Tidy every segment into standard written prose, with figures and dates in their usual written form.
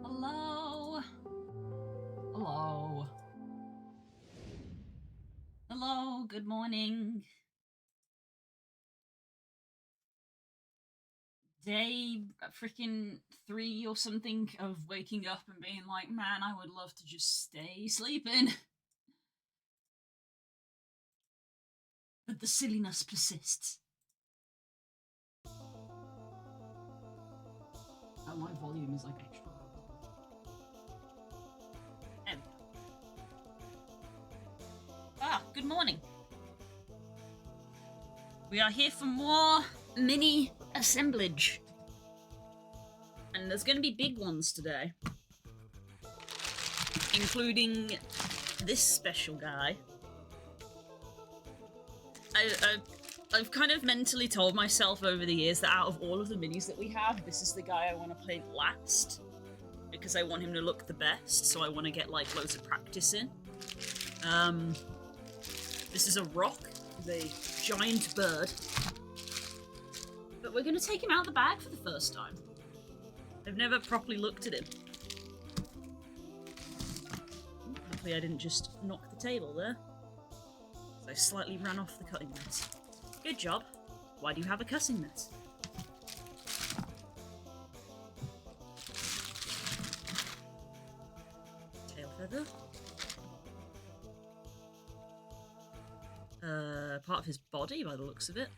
Hello. Hello. Hello, good morning. Day freaking 3 or something of waking up and being like, man, I would love to just stay sleeping. But the silliness persists. And my volume is like extra loud. Good morning. We are here for more mini assemblage. And there's going to be big ones today. Including this special guy. I've kind of mentally told myself over the years that out of all of the minis that we have, this is the guy I want to paint last. Because I want him to look the best, so I want to get like loads of practice in. This is a rock, the giant bird. But we're going to take him out of the bag for the first time. I've never properly looked at him. Hopefully I didn't just knock the table there. So I slightly ran off the cutting mat. Good job. Why do you have a cutting mat? Tail feather. Part of his body by the looks of it.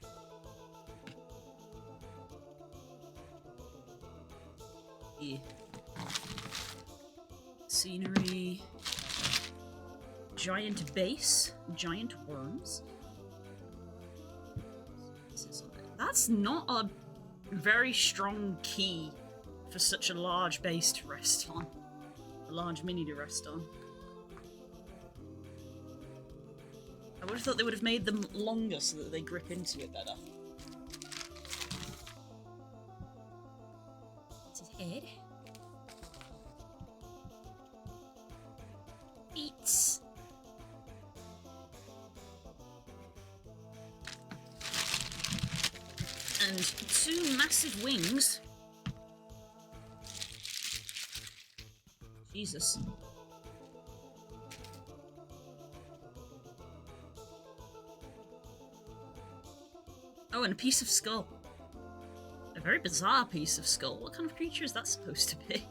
Yeah. Scenery. Giant base. Giant worms. That's not a very strong key for such a large base to rest on. A large mini to rest on. I would have thought they would have made them longer so that they grip into it better. That's his head. Feet. And 2 massive wings. Jesus. Oh, and a piece of skull. A very bizarre piece of skull. What kind of creature is that supposed to be?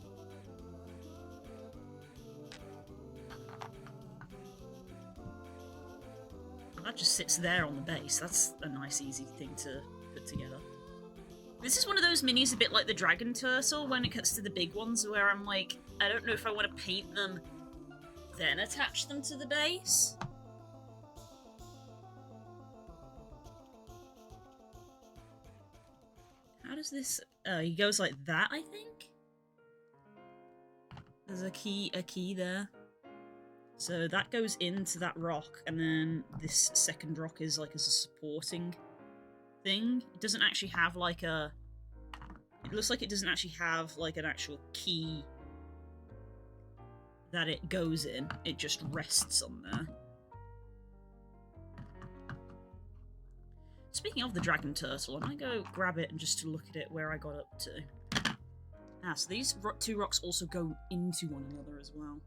Well, that just sits there on the base. That's a nice, easy thing to put together. This is one of those minis a bit like the Dragon Turtle when it gets to the big ones where I'm like, I don't know if I want to paint them, then attach them to the base. How does this... he goes like that, I think? There's a key there. So that goes into that rock, and then this second rock is like as a supporting thing. It doesn't actually have like a... It looks like it doesn't actually have like an actual key that it goes in. It just rests on there. Speaking of the dragon turtle, I might go grab it and just to look at it where I got up to. Ah, so these two rocks also go into one another as well.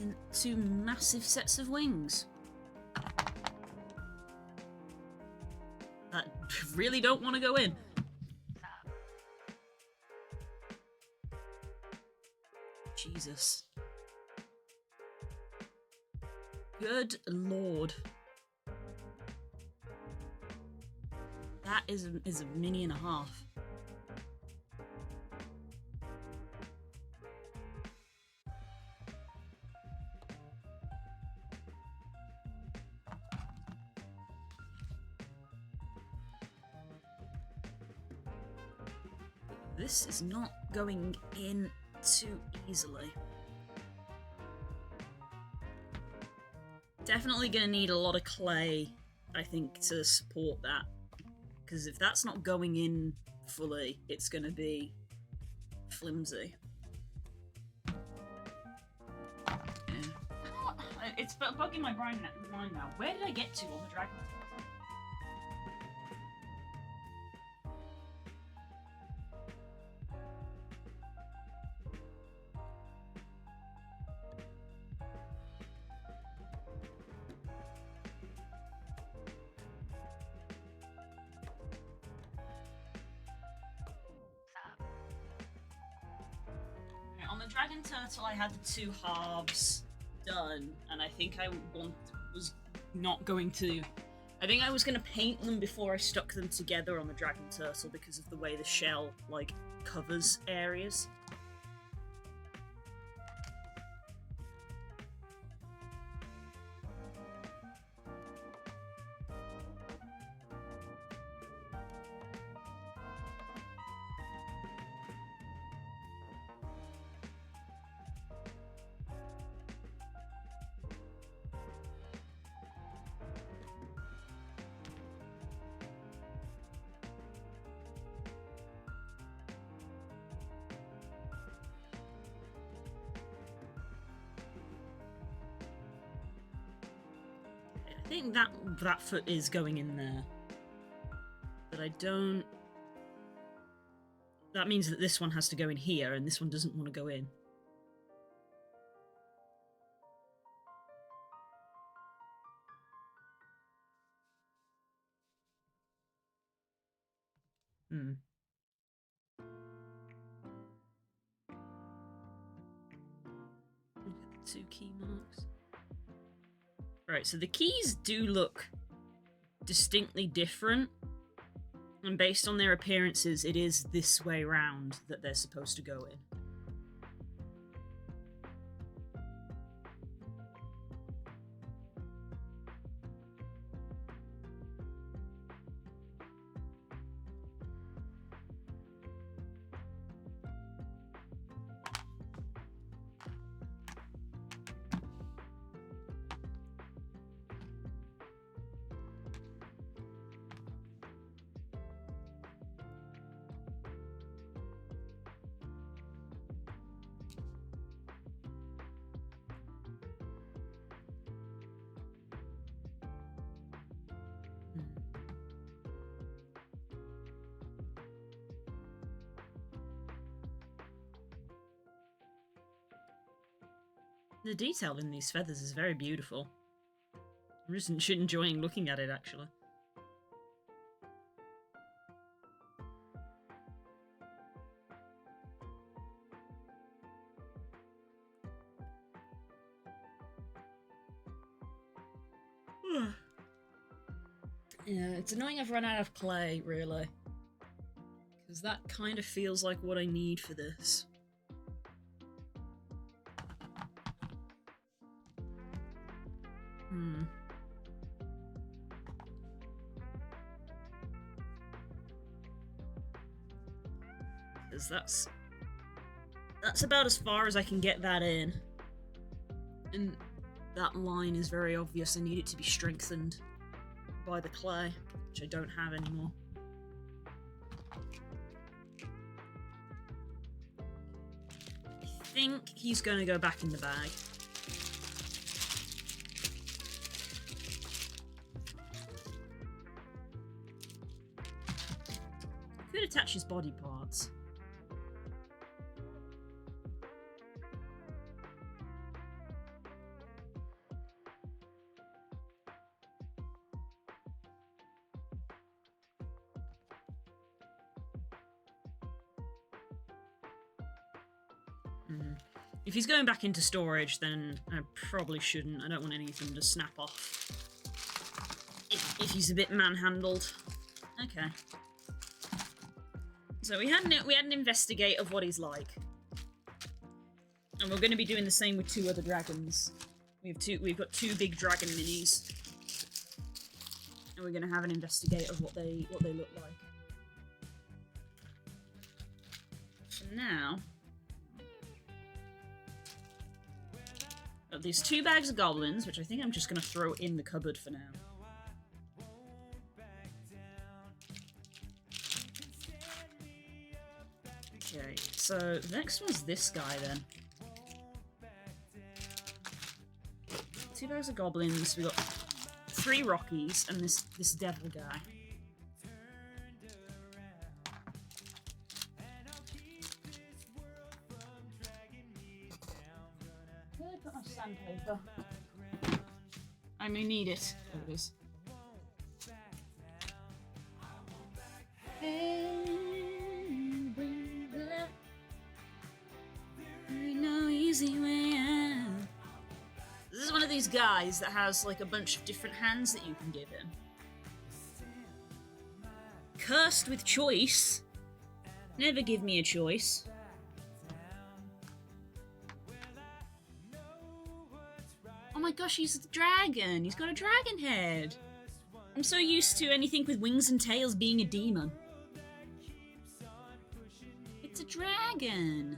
And two massive sets of wings. That really don't want to go in. Jesus. Good lord. That is a mini and a half. This is not going in too easily. Definitely gonna need a lot of clay, I think, to support that. Because if that's not going in fully, it's gonna be flimsy. Yeah. It's bugging my mind now. Where did I get to on the dragon? On the dragon turtle, I had the two halves done, and I think I was not going to. I think I was going to paint them before I stuck them together on the dragon turtle because of the way the shell like covers areas. I think that foot is going in there. But I don't... That means that this one has to go in here, and this one doesn't want to go in. Look at the two key marks. Right, so the keys do look distinctly different, and based on their appearances, it is this way round that they're supposed to go in. The detail in these feathers is very beautiful. I'm just enjoying looking at it, actually. Yeah, it's annoying I've run out of clay, really. Because that kind of feels like what I need for this. Because that's about as far as I can get that in. And that line is very obvious. I need it to be strengthened. buy the clay, which I don't have anymore. I think he's going to go back in the bag. I could attach his body parts. If he's going back into storage, then I probably shouldn't. I don't want any of them to snap off. If he's a bit manhandled. Okay. So we had an investigate of what he's like. And we're going to be doing the same with 2 other dragons. We've got 2 big dragon minis. And we're going to have an investigate of what they look like. So now... these 2 bags of goblins, which I think I'm just going to throw in the cupboard for now. Okay, so the next one's this guy then. 2 bags of goblins, we got 3 Rockies, and this devil guy. Sandpaper. I may need it. There it is. No easy way out. This is one of these guys that has like a bunch of different hands that you can give him. Cursed with choice. Never give me a choice. Oh my gosh, he's a dragon! He's got a dragon head! I'm so used to anything with wings and tails being a demon. It's a dragon!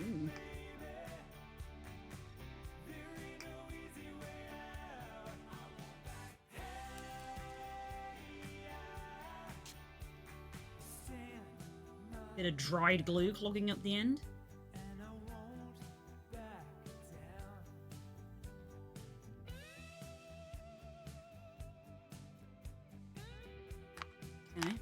Ooh. Bit of dried glue clogging up the end. Okay.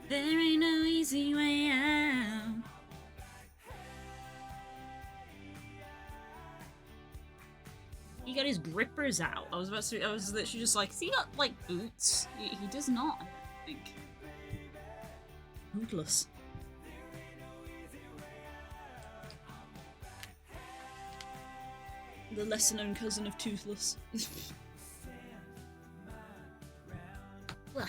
There ain't no easy way out. He got his grippers out. I was literally just like, has he got like boots? He does not, I think. Bootless. The lesser known cousin of Toothless. Well.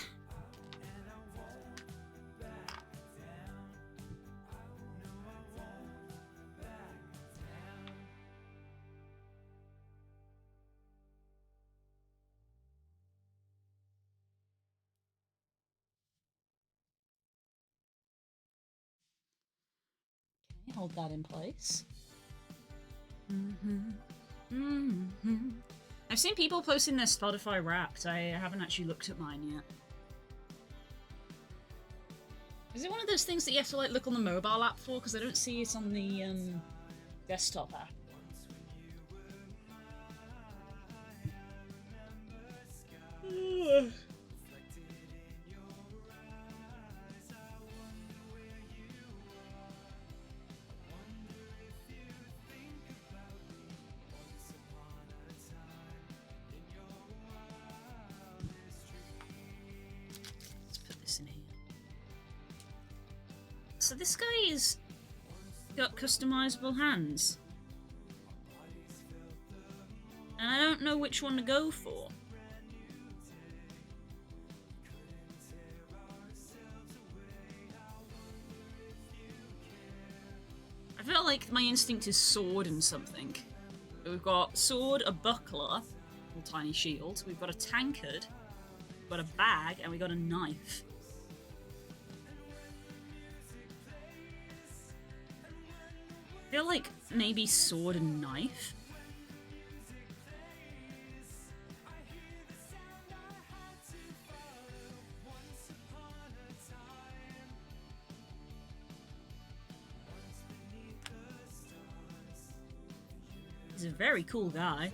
Hold that in place. I've seen people posting their Spotify Wrapped. I haven't actually looked at mine yet. Is it one of those things that you have to like look on the mobile app for? Because I don't see it on the desktop app. So this guy is got customizable hands. And I don't know which one to go for. feel like my instinct is sword and something. We've got sword, a buckler, a tiny shield. We've got a tankard, we've got a bag, and we've got a knife. I feel like maybe sword and knife. He's a very cool guy.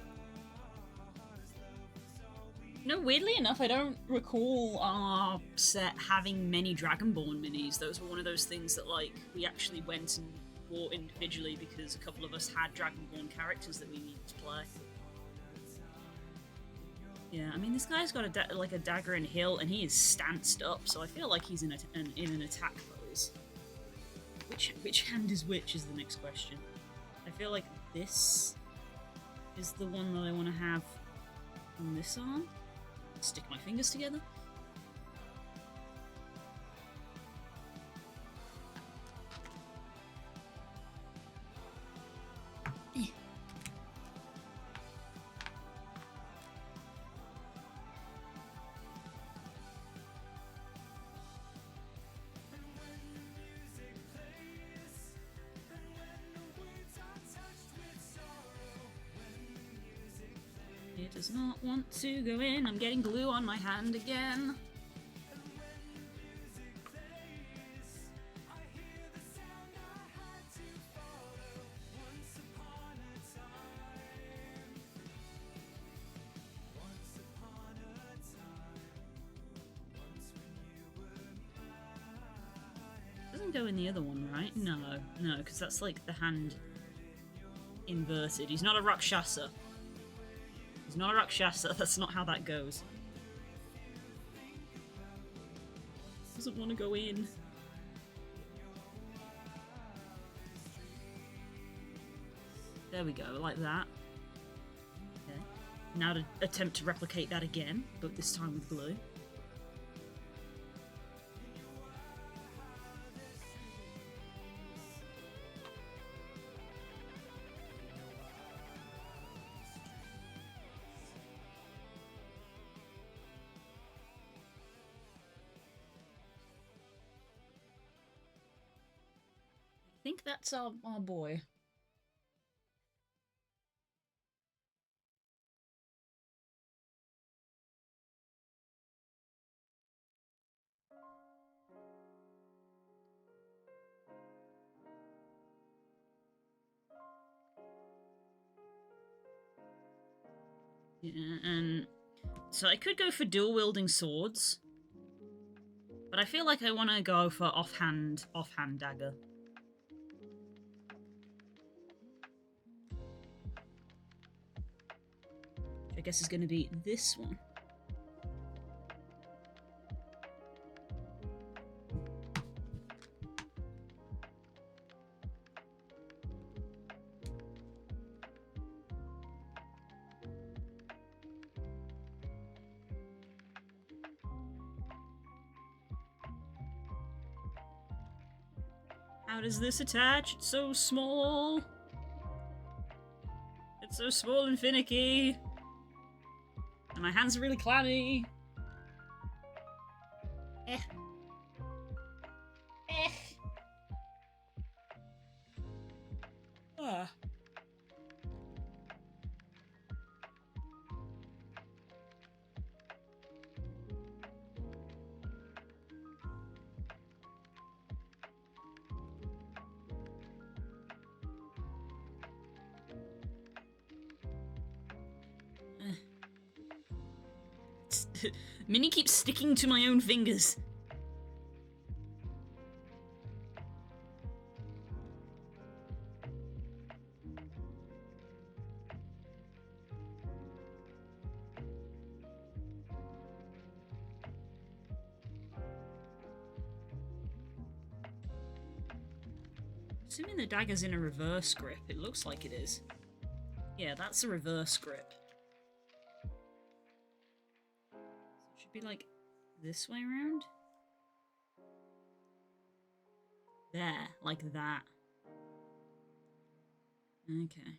No, weirdly enough, I don't recall our set having many Dragonborn minis. Those were one of those things that, like, we actually went and bought individually because a couple of us had Dragonborn characters that we needed to play. Yeah, I mean, this guy's got a dagger and hilt, and he is stanced up, so I feel like he's in an attack pose. Which hand is which is the next question. I feel like this is the one that I want to have on this arm. Stick my fingers together. It does not want to go in. I'm getting glue on my hand again. Doesn't go in the other one, right? No, because that's like the hand inverted. He's not a Rakshasa. He's not a Rakshasa, that's not how that goes. Doesn't want to go in. There we go, like that. Okay. Now to attempt to replicate that again, but this time with glue. I think that's our boy. Yeah, and so I could go for dual wielding swords, but I feel like I want to go for offhand dagger. Which I guess is going to be this one. How does this attach? It's so small. It's so small and finicky. And my hands are really clammy. Eh. Eh. Ah. Minnie keeps sticking to my own fingers. Assuming the dagger's in a reverse grip, it looks like it is. Yeah, that's a reverse grip. So it should be like this way around? There, like that. Okay.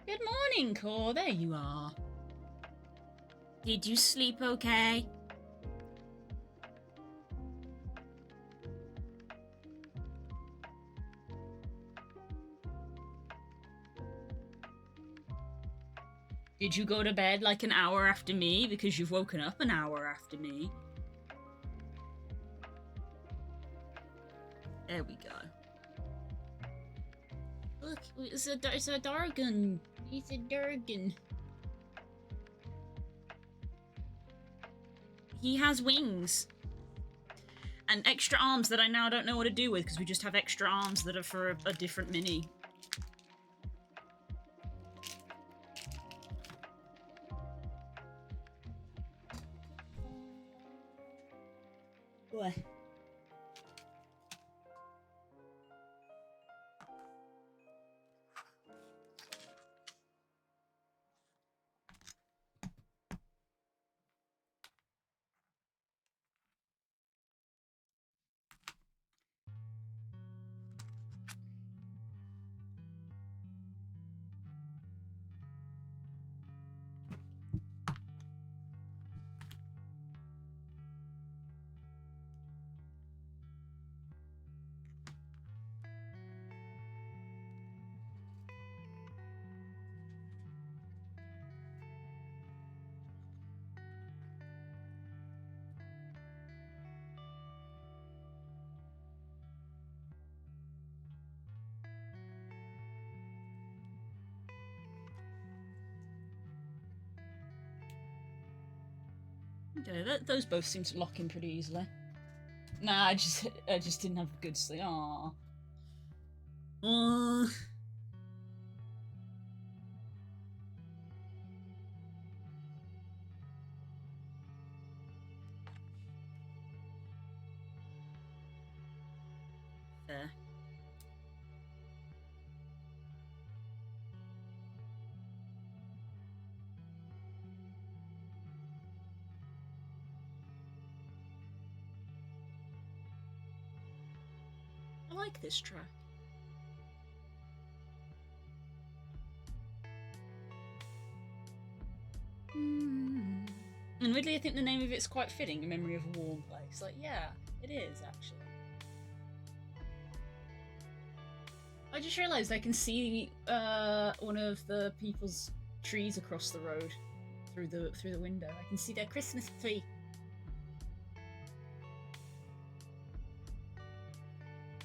Good morning, Core. There you are. Did you sleep okay? Did you go to bed like an hour after me because you've woken up an hour after me? There we go. Look, it's a Dargon. It's a Dargon. He has wings. And extra arms that I now don't know what to do with because we just have extra arms that are for a different mini. What? Okay, those both seem to lock in pretty easily. Nah, I just didn't have a good sleep. Aww. Fair. I like this track. And weirdly, I think the name of it's quite fitting, In Memory of a Warm Place. Like, yeah, it is, actually. I just realised I can see one of the people's trees across the road through the window. I can see their Christmas tree.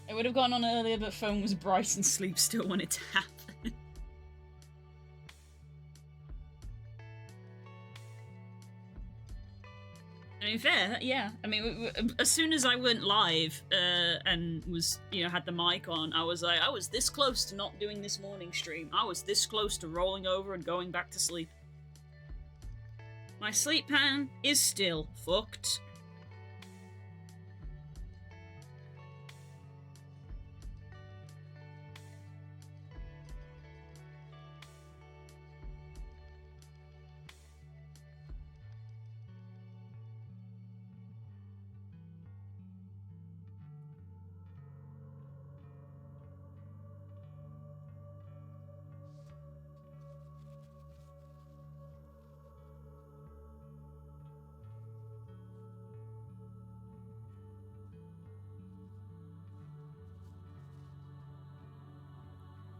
I would have gone on earlier, but phone was bright and sleep still wanted to happen. I mean, fair, yeah. I mean, as soon as I went live and was, had the mic on, I was like, I was this close to not doing this morning stream. I was this close to rolling over and going back to sleep. My sleep pattern is still fucked.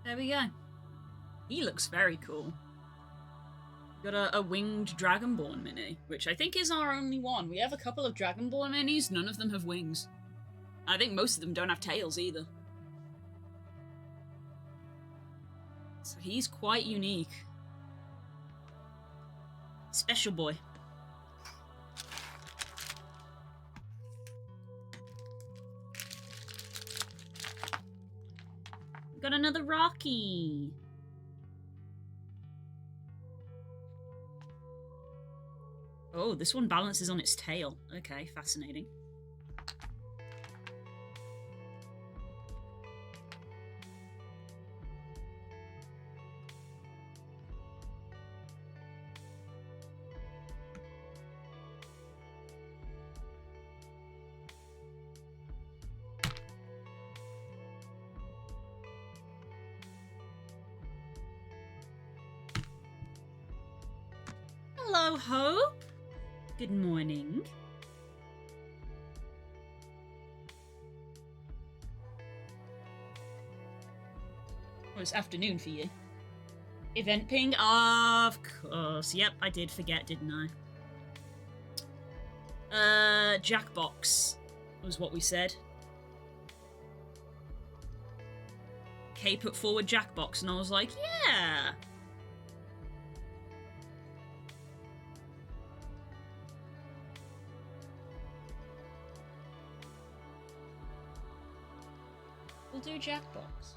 There we go. He looks very cool. Got a winged Dragonborn mini, which I think is our only one. We have a couple of Dragonborn minis, none of them have wings. I think most of them don't have tails either. So he's quite unique. Special boy. Got another Rocky. Oh, this one balances on its tail. Okay, fascinating. Hello, Hope. Good morning. Oh, it's afternoon for you. Event ping? Of course. Yep, I did forget, didn't I? Jackbox was what we said. Kay put forward Jackbox, and I was like, yeah. We'll do Jackbox.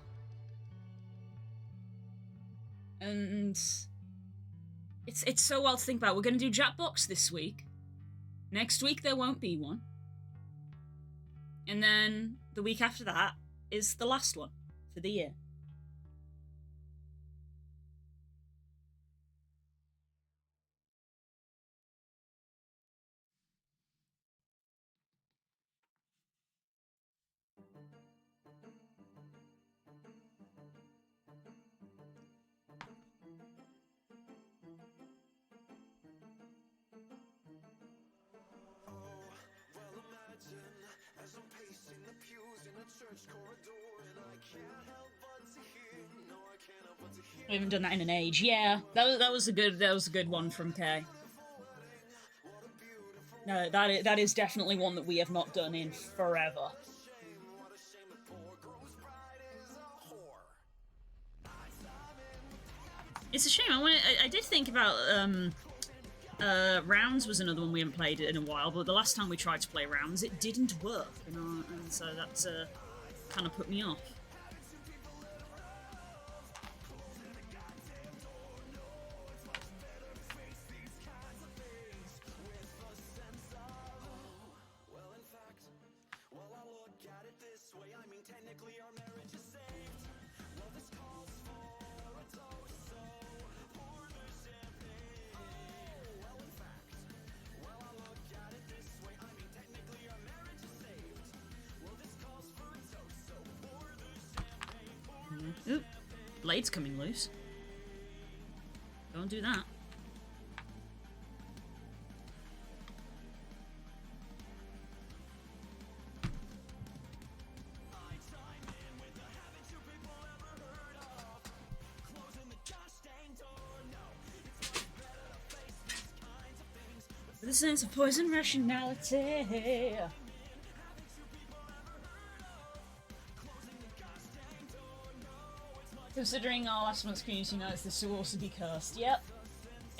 And it's so wild to think about. We're going to do Jackbox this week. Next week there won't be one. And then the week after that is the last one for the year. We haven't done that in an age. Yeah, that was a good one from Kay. No, that is definitely one that we have not done in forever. It's a shame. I did think about Rounds was another one we haven't played in a while, but the last time we tried to play Rounds, it didn't work, and so that's kind of put me off. Oop, blade's coming loose. Don't do that. The sense of poison rationality. Considering our last month's community notes, this will also be cursed. Yep,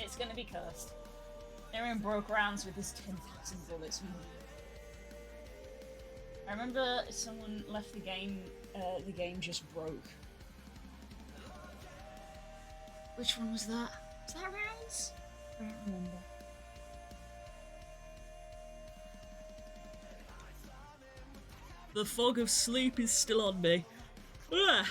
it's gonna be cursed. Aaron broke Rounds with his 10,000 bullets. I remember someone left the game just broke. Which one was that? Was that Rounds? I don't remember. The fog of sleep is still on me. Ugh.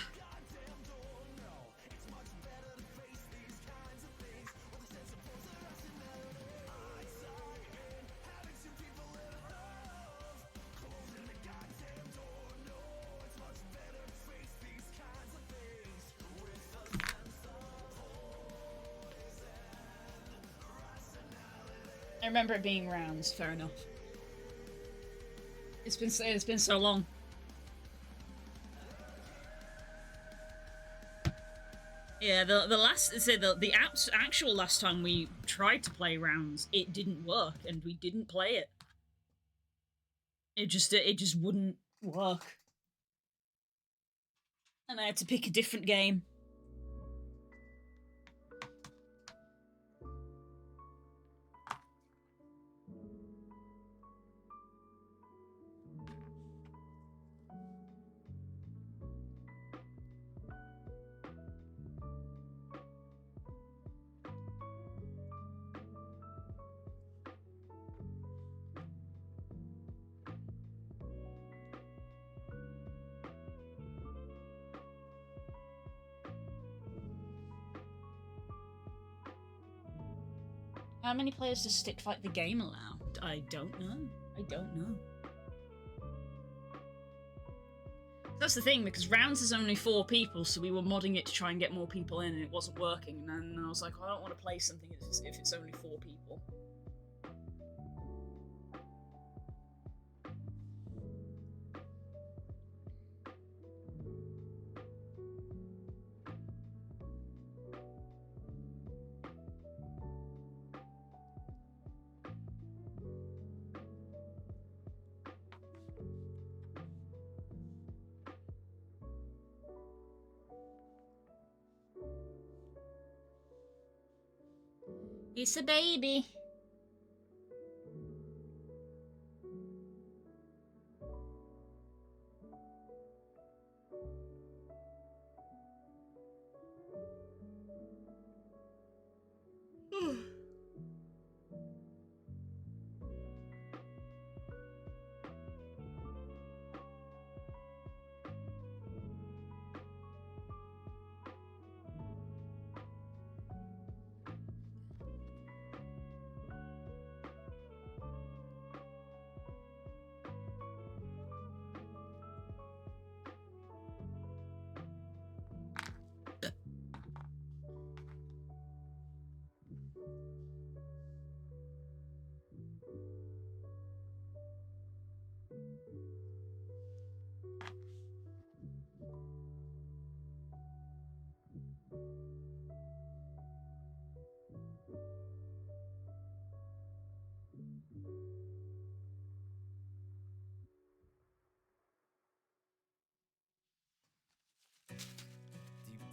I remember it being Rounds, fair enough. It's been so long. Yeah, the actual last time we tried to play Rounds, it didn't work, and we didn't play it. It just wouldn't work, and I had to pick a different game. How many players does Stick Fight the game allow? I don't know. I don't know. That's the thing, because rounds is only 4 people, so we were modding it to try and get more people in, and it wasn't working. And then I was like, I don't want to play something if it's only 4 people. It's a baby.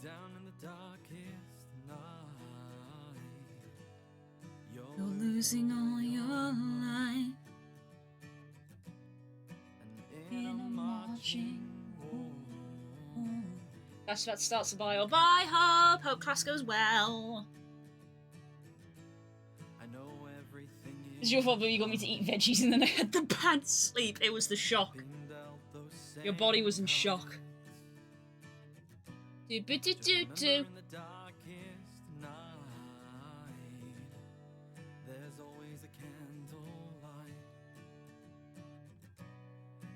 Down in the darkest night, You're losing all your life in a marching orders. That's about to start the bio. Bye, Hope. Hope class goes well. I know everything It's your fault that you got me to eat veggies and then I had the bad sleep. It was the shock. Your body was in shock. Do do do do do. in the darkest night, there's always a candlelight.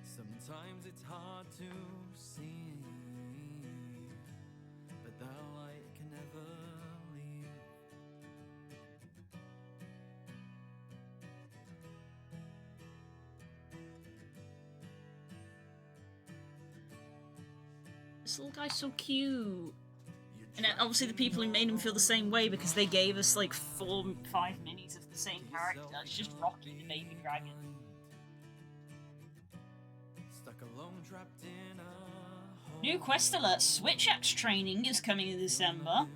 Sometimes it's hard to see, but that light can never leave. This little guy's so cute. And obviously the people who made him feel the same way because they gave us like 4, 5 minis of the same character. It's just Rocky the baby dragon. Stuck alone, trapped in a hole. New quest alert, Switch Axe training is coming in December.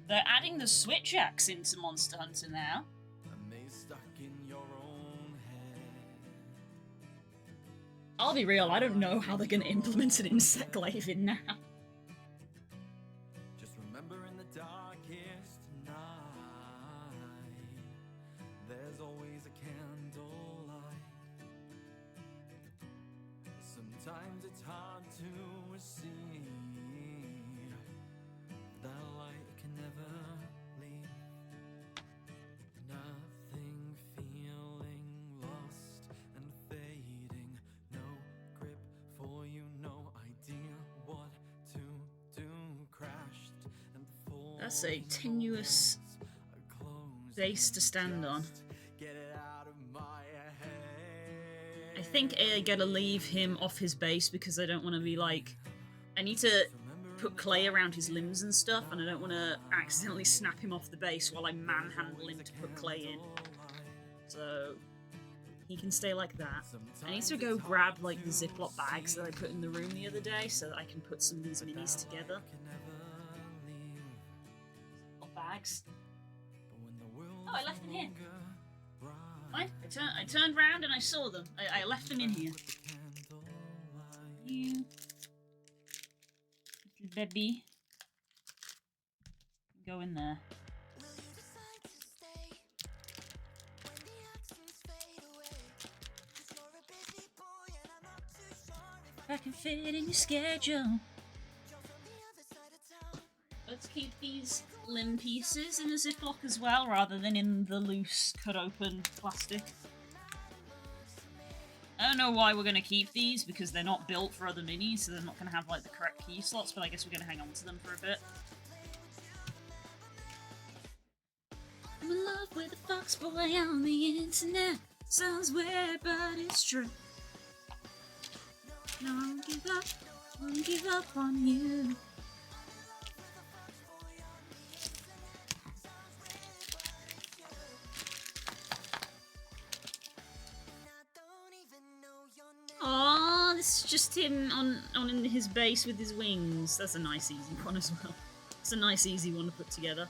They're adding the Switch Axe into Monster Hunter now. A maze stuck in your own head. I'll be real, I don't know how they're going to implement an insect glaive in now. Just remember in the darkest night, there's always a candlelight. Sometimes it's hard to see, that light can never leave. Nothing, feeling lost and fading, no grip for you, no idea what to do. Crashed and full. That's a tenuous base to stand on. Get it out of my head. I think I gotta leave him off his base because I don't want to be like... I need to put clay around his limbs and stuff, and I don't want to accidentally snap him off the base while I manhandle him to put clay in. So he can stay like that. I need to go grab like the Ziploc bags that I put in the room the other day so that I can put some of these minis together. Ziploc bags. Oh, I left them here. Fine. I turned round and I saw them. I left them in here. You little baby. Go in there. I can fit in your schedule. Let's keep these limb pieces in a Ziploc as well, rather than in the loose, cut open plastic. Oh don't know why we're going to keep these, because they're not built for other minis, so they're not going to have, like, the correct key slots, but I guess we're going to hang on to them for a bit. I'm in love with a fox boy on the internet. Sounds weird, but it's true. No, I won't give up on you. Aww, this is just him on in his base with his wings. That's a nice easy one as well. It's a nice easy one to put together.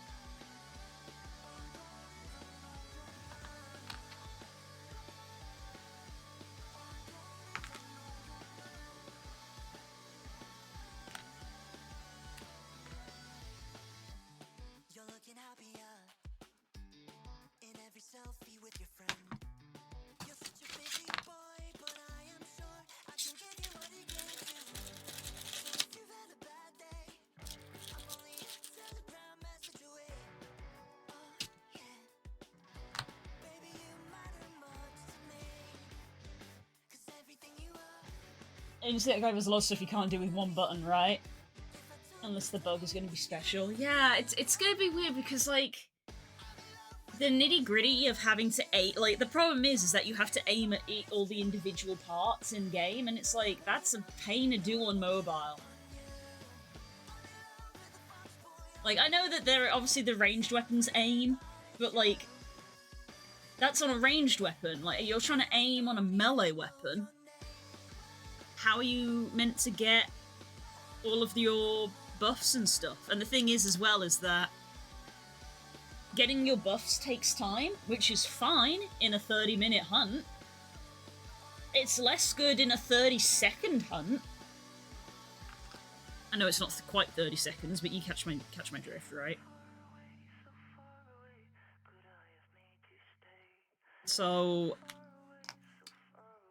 Insect Glaive has a lot of stuff you can't do with one button, right? Unless the bug is going to be special. Yeah, it's going to be weird because, like, the nitty-gritty of having to aim... Like, the problem is that you have to aim at all the individual parts in-game, and it's like, that's a pain to do on mobile. Like, I know that there are obviously the ranged weapons aim, but, like, that's on a ranged weapon. Like, you're trying to aim on a melee weapon. How are you meant to get all of your buffs and stuff? And the thing is, as well, is that getting your buffs takes time, which is fine in a 30-minute hunt. It's less good in a 30-second hunt. I know it's not quite 30 seconds, but you catch my drift, right? So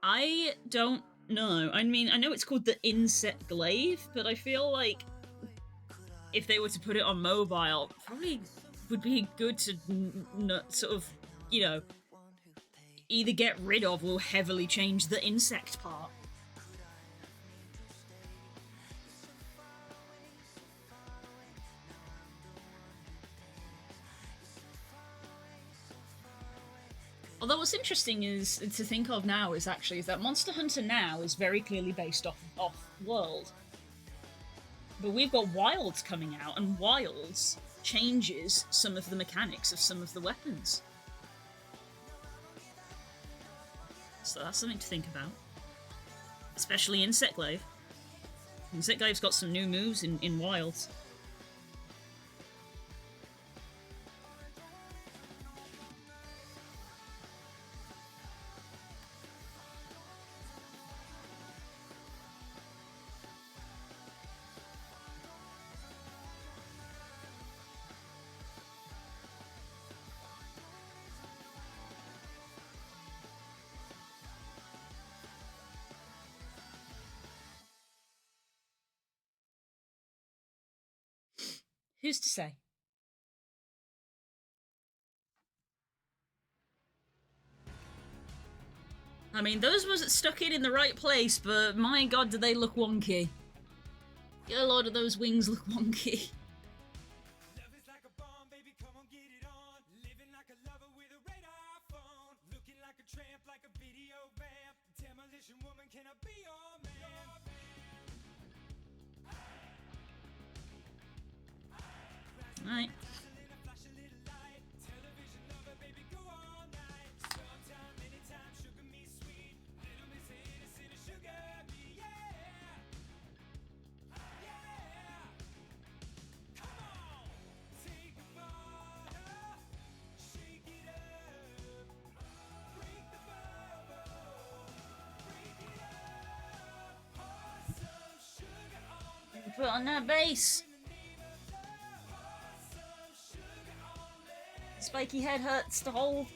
I don't know. I mean, I know it's called the Insect Glaive, but I feel like if they were to put it on mobile, probably would be good to sort of, you know, either get rid of or heavily change the insect part. Although what's interesting is to think of now is that Monster Hunter now is very clearly based off World. But we've got Wilds coming out, and Wilds changes some of the mechanics of some of the weapons. So that's something to think about. Especially Insect Glaive. Insect Glaive's got some new moves in Wilds. Who's to say? I mean, those wasn't stuck in the right place, but my god, do they look wonky. Yeah, a lot of those wings look wonky. Right. Put on that base. Spiky head hurts to hold.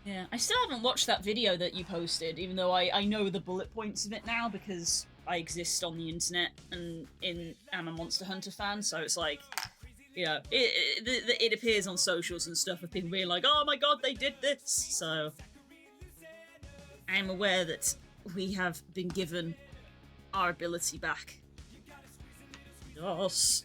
Yeah, I still haven't watched that video that you posted, even though I know the bullet points of it now, because I exist on the internet and am a Monster Hunter fan, so it's like, you know, it appears on socials and stuff of people being like, oh my god, they did this! So, I am aware that we have been given our ability back. Yes.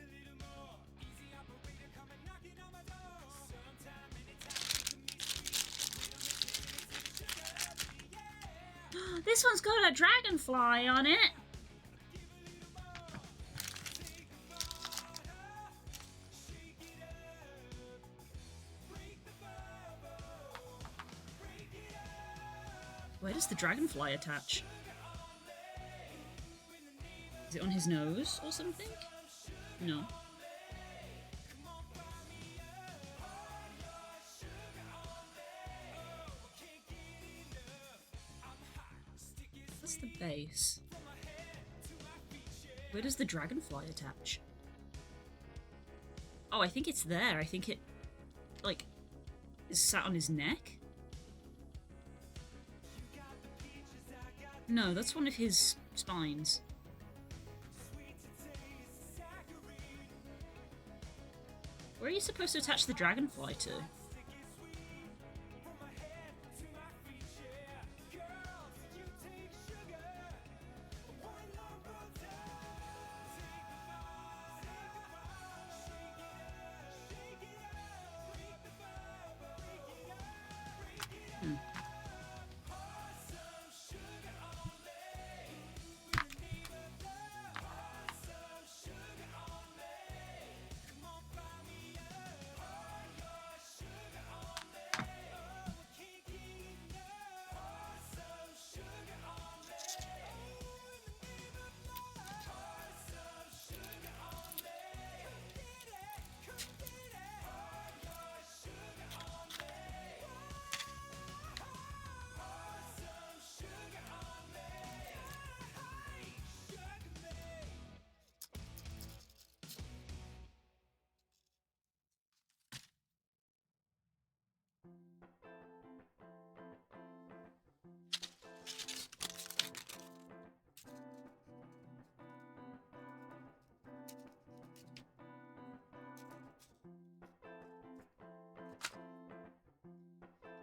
This one's got a dragonfly on it. Where does the dragonfly attach? Is it on his nose or something? No. That's the base. Where does the dragonfly attach? Oh, I think it's there. I think it, like, is sat on his neck? No, that's one of his spines. Where are you supposed to attach the dragonfly to?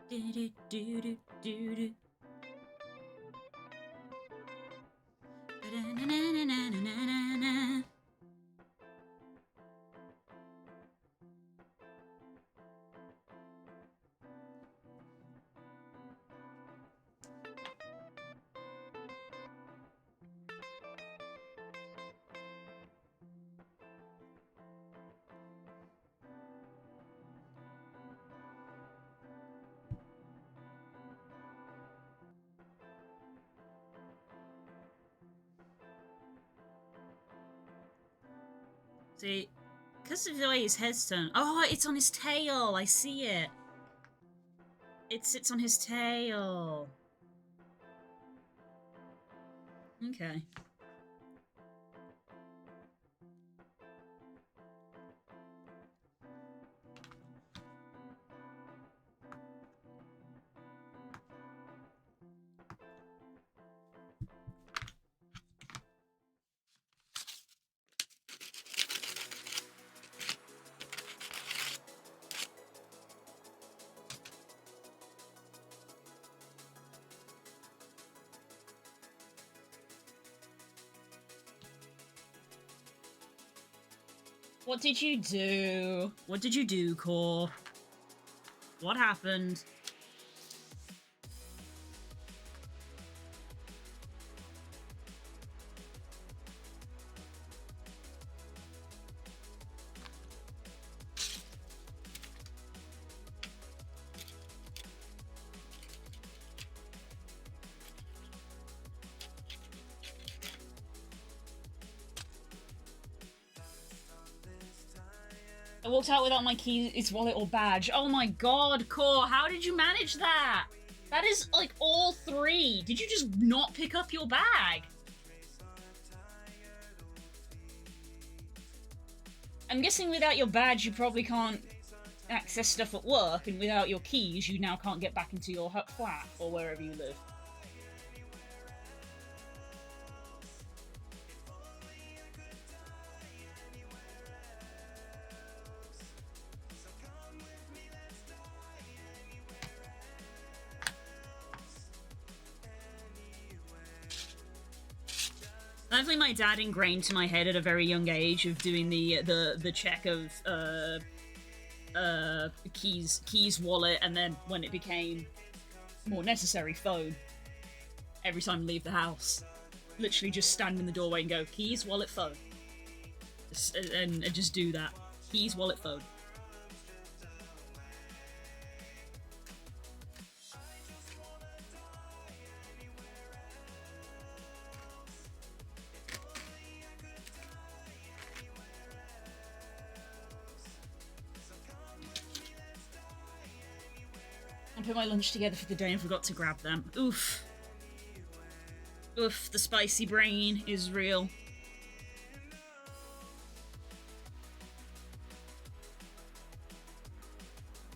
Do-do-do-do-do-do. Ba-da-na-na-na-na-na-na-na. See, because of the way his head's turned. Oh, it's on his tail. I see it. It sits on his tail. Okay. What did you do? What did you do, Core? What happened? I walked out without my keys, wallet, or badge. Oh my god, Core, how did you manage that? That is, like, all three. Did you just not pick up your bag? I'm guessing without your badge you probably can't access stuff at work, and without your keys you now can't get back into your flat, or wherever you live. Thankfully, my dad ingrained to my head at a very young age of doing the check of keys, wallet, and then when it became more necessary, phone. Every time I leave the house, literally just stand in the doorway and go keys, wallet, phone, and just do that. Keys, wallet, phone. I put my lunch together for the day and forgot to grab them. Oof. Oof, the spicy brain is real.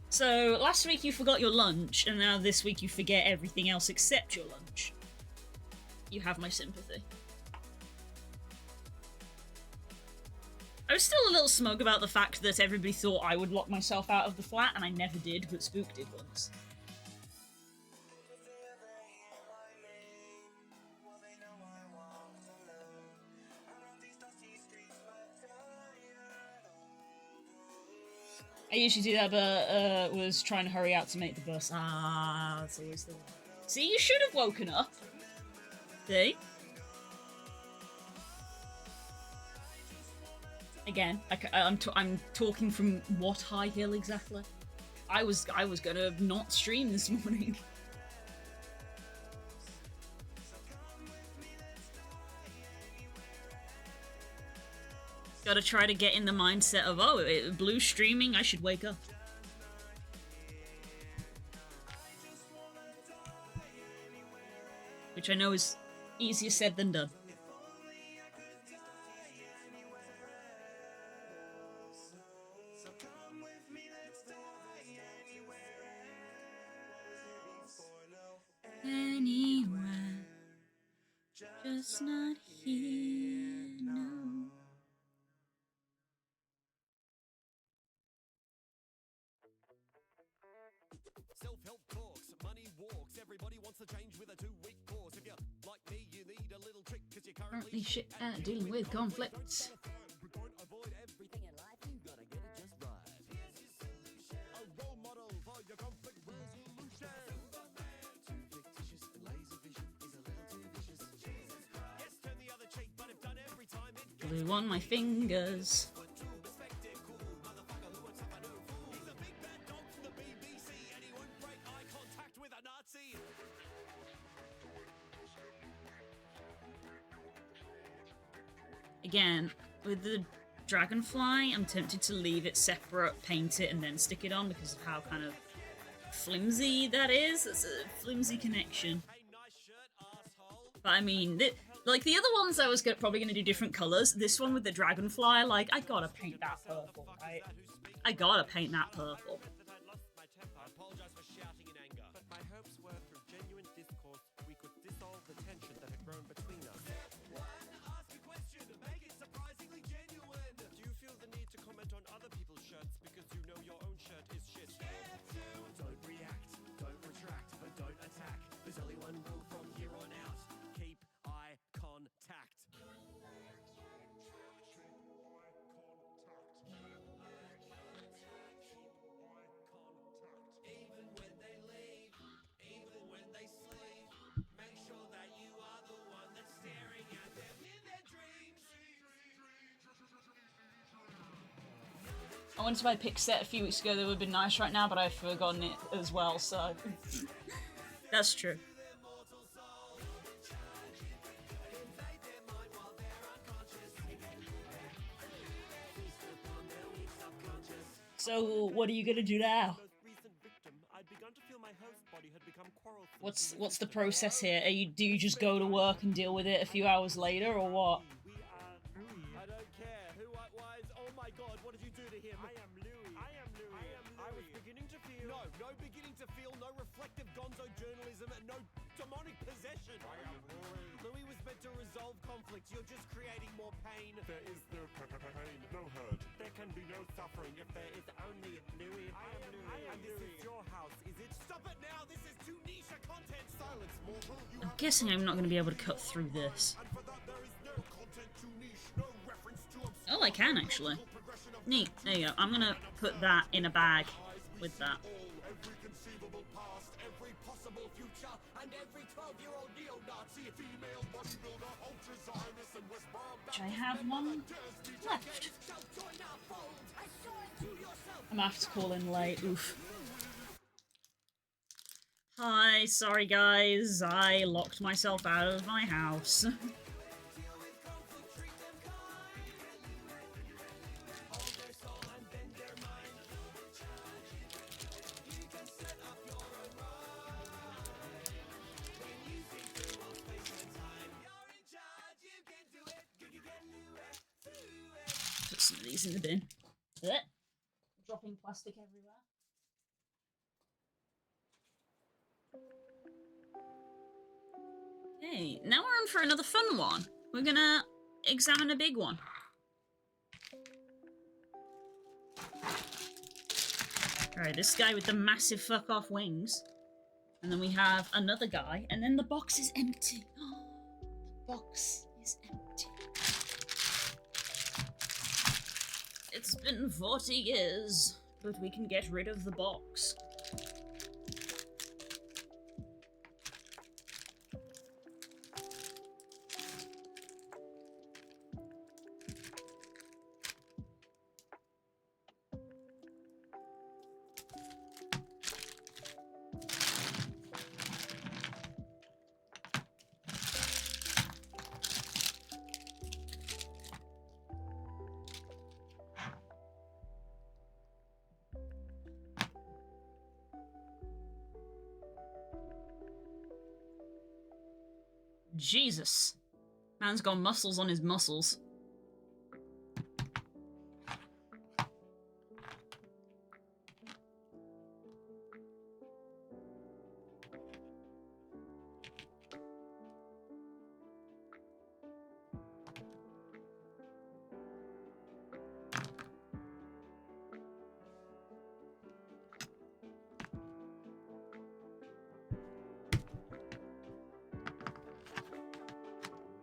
So, last week you forgot your lunch, and now this week you forget everything else except your lunch. You have my sympathy. I was still a little smug about the fact that everybody thought I would lock myself out of the flat, and I never did, but Spook did once. I usually do that, but was trying to hurry out to make the bus. Ah, that's always the one. See, you should have woken up. See? Again, I'm talking from what high hill exactly? I was gonna not stream this morning. Gotta try to get in the mindset of, oh, blue streaming, I should wake up. Which I know is easier said than done. Anywhere, just not here, no. Self-help talks, money walks. Everybody wants to change with a 2-week course. If you're like me, you need a little trick because you're Currently shit at dealing with conflicts. Avoid everything in life, you gotta get it just right. Here's your solution. A role model for your conflict resolution. Fictitious and laser vision is a little too vicious. Jesus Christ. Yes, turn the other cheek, but if done every time it Glue on my fingers. Again, with the dragonfly, I'm tempted to leave it separate, paint it, and then stick it on because of how kind of flimsy that is. It's a flimsy connection. But I mean, like the other ones I was probably going to do different colours. This one with the dragonfly, like, I gotta paint that purple, right? I gotta paint that purple. I apologize for shouting in anger. But my hopes were through genuine discourse we could dissolve the tension that had grown between us. Ask a question, make it surprisingly genuine. Do you feel the need to comment on other people's shirts because you know your own shirt is shit? Don't react, don't retract, but don't attack. There's only one rule from here on out. Keep eye contact. Even when they leave, even when they sleep, make sure that you are the one that's staring at them in their dreams. I wanted to buy a pick set a few weeks ago that would have been nice right now, but I've forgotten it as well, so... That's true. So, what are you gonna do now? Recent victim, I'd begun to feel my host body had become quarrelsome. What's the process here? Do you just go to work and deal with it a few hours later, or what? We are Louis. I don't care who I was. Oh my god, what did you do to him? I am Louis. I am Louis. I am Louis. I was beginning to feel. No beginning to feel, no reflective gonzo journalism, and no demonic possession. I am Louis. Louis was meant to resolve conflict. You're just creating more pain. There is no pain, no hurt. There can be no suffering if there is only Louis. I am Louis. And this is your house, is it? Stop it now! This is too niche a content. Silence, mortal. I'm guessing I'm not going to be able to cut through this. And for that there is no I can, actually. Neat. There you go. I'm gonna put that in a bag with that. Every conceivable past, every possible future, and every 12-year-old neo-Nazi female bodybuilder, ultra-Zionist and West Brom. Which I have one left. I'm gonna have to call in late. Oof. Hi, sorry guys. I locked myself out of my house. Put some of these in the bin. Blech. Dropping plastic everywhere. Okay, now we're on for another fun one. We're gonna examine a big one. Alright, this guy with the massive fuck off wings. And then we have another guy, and then the box is empty. The box is empty. It's been 40 years, but we can get rid of the box. Jesus. Man's got muscles on his muscles.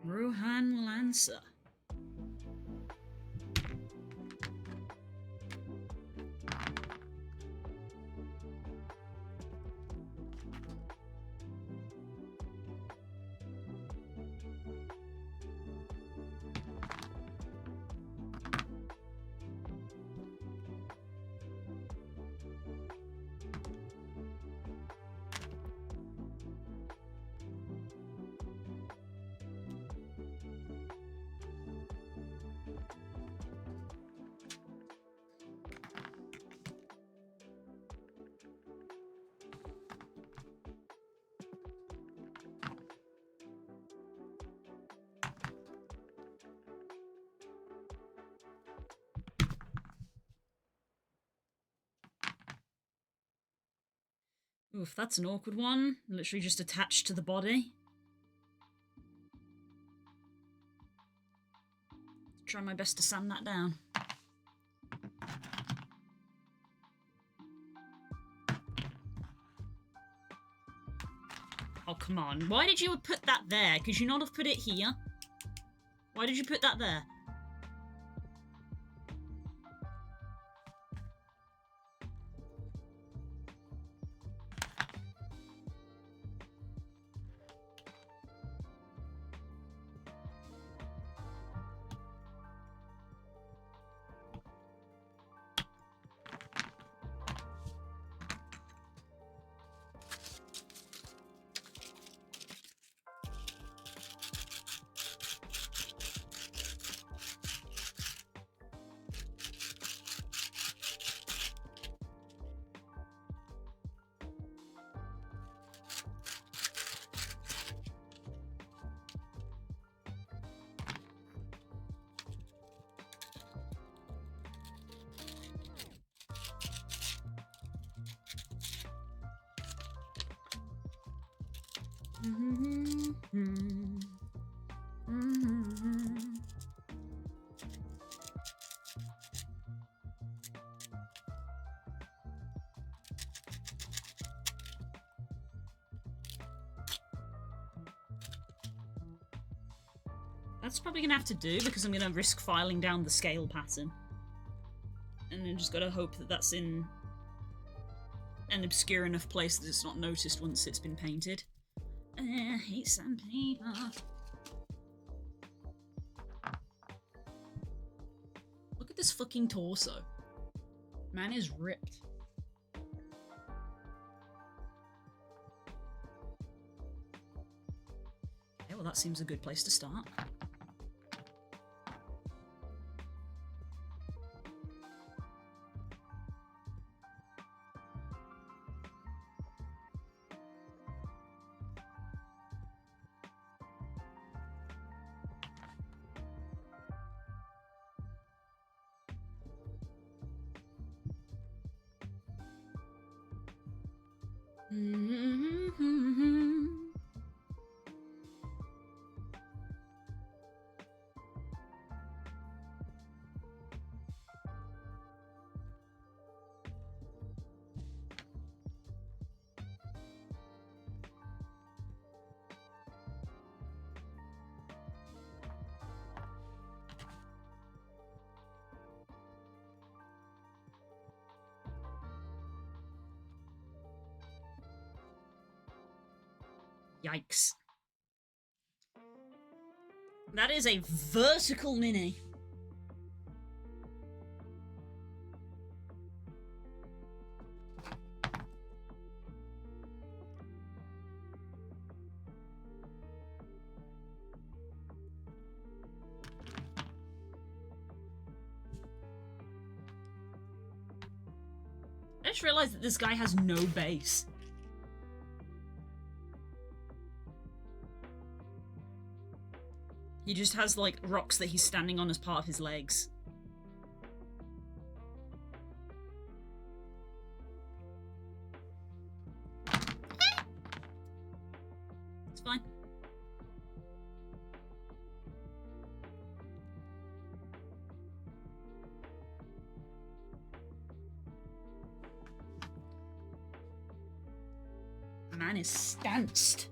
Rohan Lancer. Oof, that's an awkward one. Literally just attached to the body. Try my best to sand that down. Oh, come on. Why did you put that there? Could you not have put it here? Why did you put that there? That's probably gonna have to do, because I'm gonna risk filing down the scale pattern. And then just gotta hope that that's in an obscure enough place that it's not noticed once it's been painted. I hate sandpaper. Look at this fucking torso. Man is ripped. Okay, well that seems a good place to start. Yikes. That is a vertical mini. I just realized that this guy has no base. He just has, like, rocks that he's standing on as part of his legs. It's fine. Man is stanced.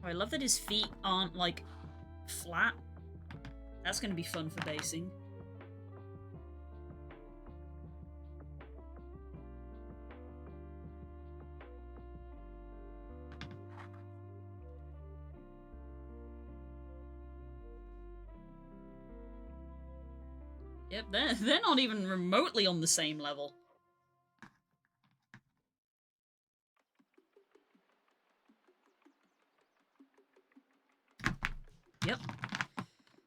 I love that his feet aren't, like, flat. That's gonna be fun for basing. Yep, they're not even remotely on the same level. Yep.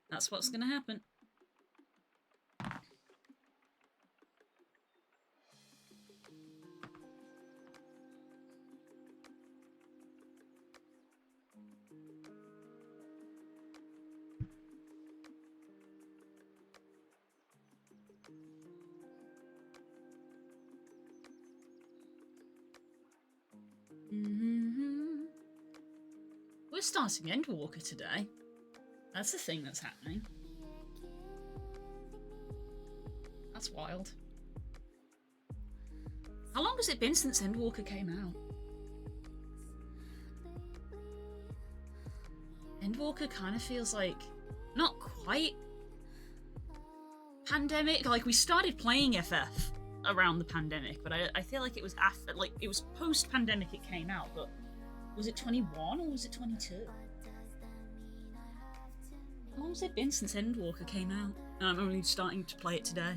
That's what's gonna happen. We're starting Endwalker today. That's the thing that's happening. That's wild. How long has it been since Endwalker came out? Endwalker kind of feels like not quite pandemic. Like, we started playing FF around the pandemic, but I feel like it was after, like, it was post-pandemic it came out, but was it 21 or was it 22? How long has it been since Endwalker came out? And I'm only starting to play it today.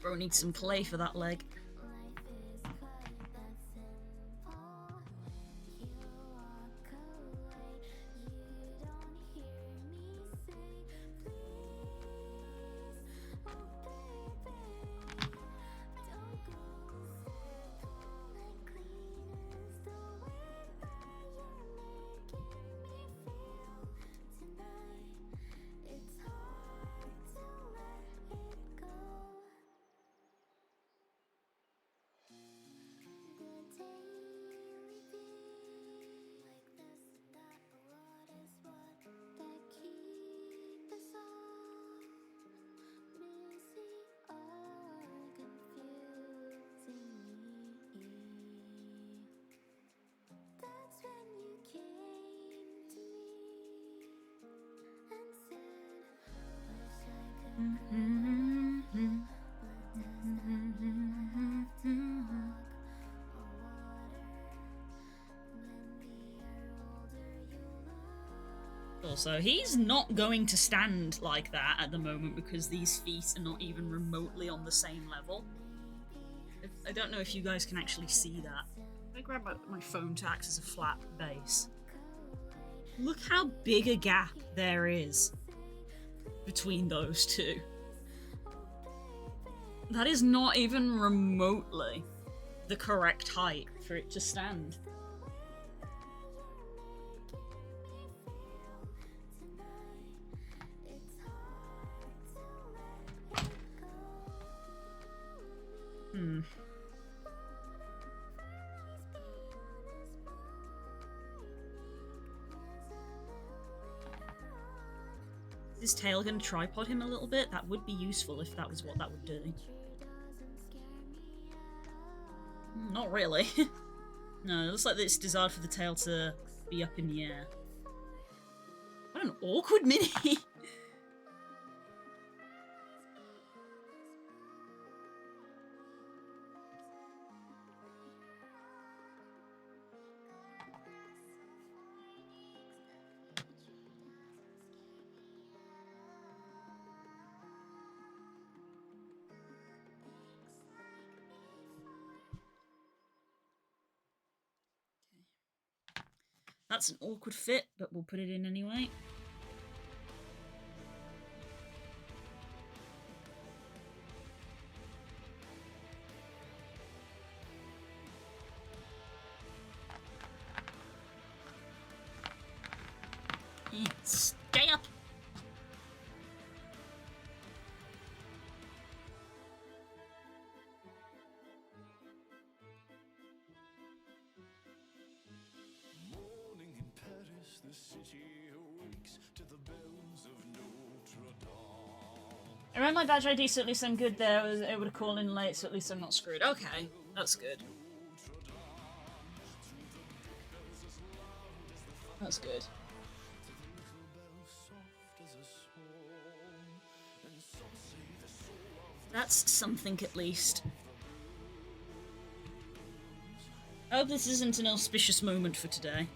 Bro needs some clay for that leg. Also, he's not going to stand like that at the moment because these feet are not even remotely on the same level. I don't know if you guys can actually see that. I grab my phone to act as a flat base. Look how big a gap there is between those two. That is not even remotely the correct height for it to stand. Is Tail gonna tripod him a little bit? That would be useful if that was what that would do. Not really. No, it looks like it's designed for the tail to be up in the air. What an awkward mini! That's an awkward fit, but we'll put it in anyway. Stay up! I ran my badge ID, so at least I'm good there. I was able to call in late, so at least I'm not screwed. Okay, that's good. That's good. That's something at least. I hope this isn't an auspicious moment for today.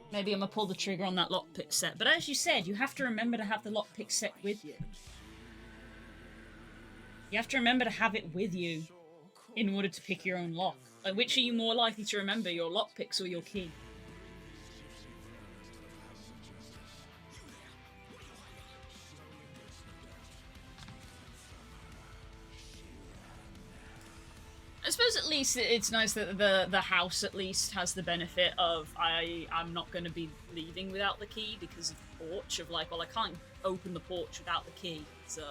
Maybe I'm gonna pull the trigger on that lockpick set. But as you said, you have to remember to have the lockpick set with you. You have to remember to have it with you in order to pick your own lock. Like, which are you more likely to remember, your lockpicks or your key? I suppose at least it's nice that the house at least has the benefit of I'm not going to be leaving without the key because of the porch, of like, well, I can't open the porch without the key, so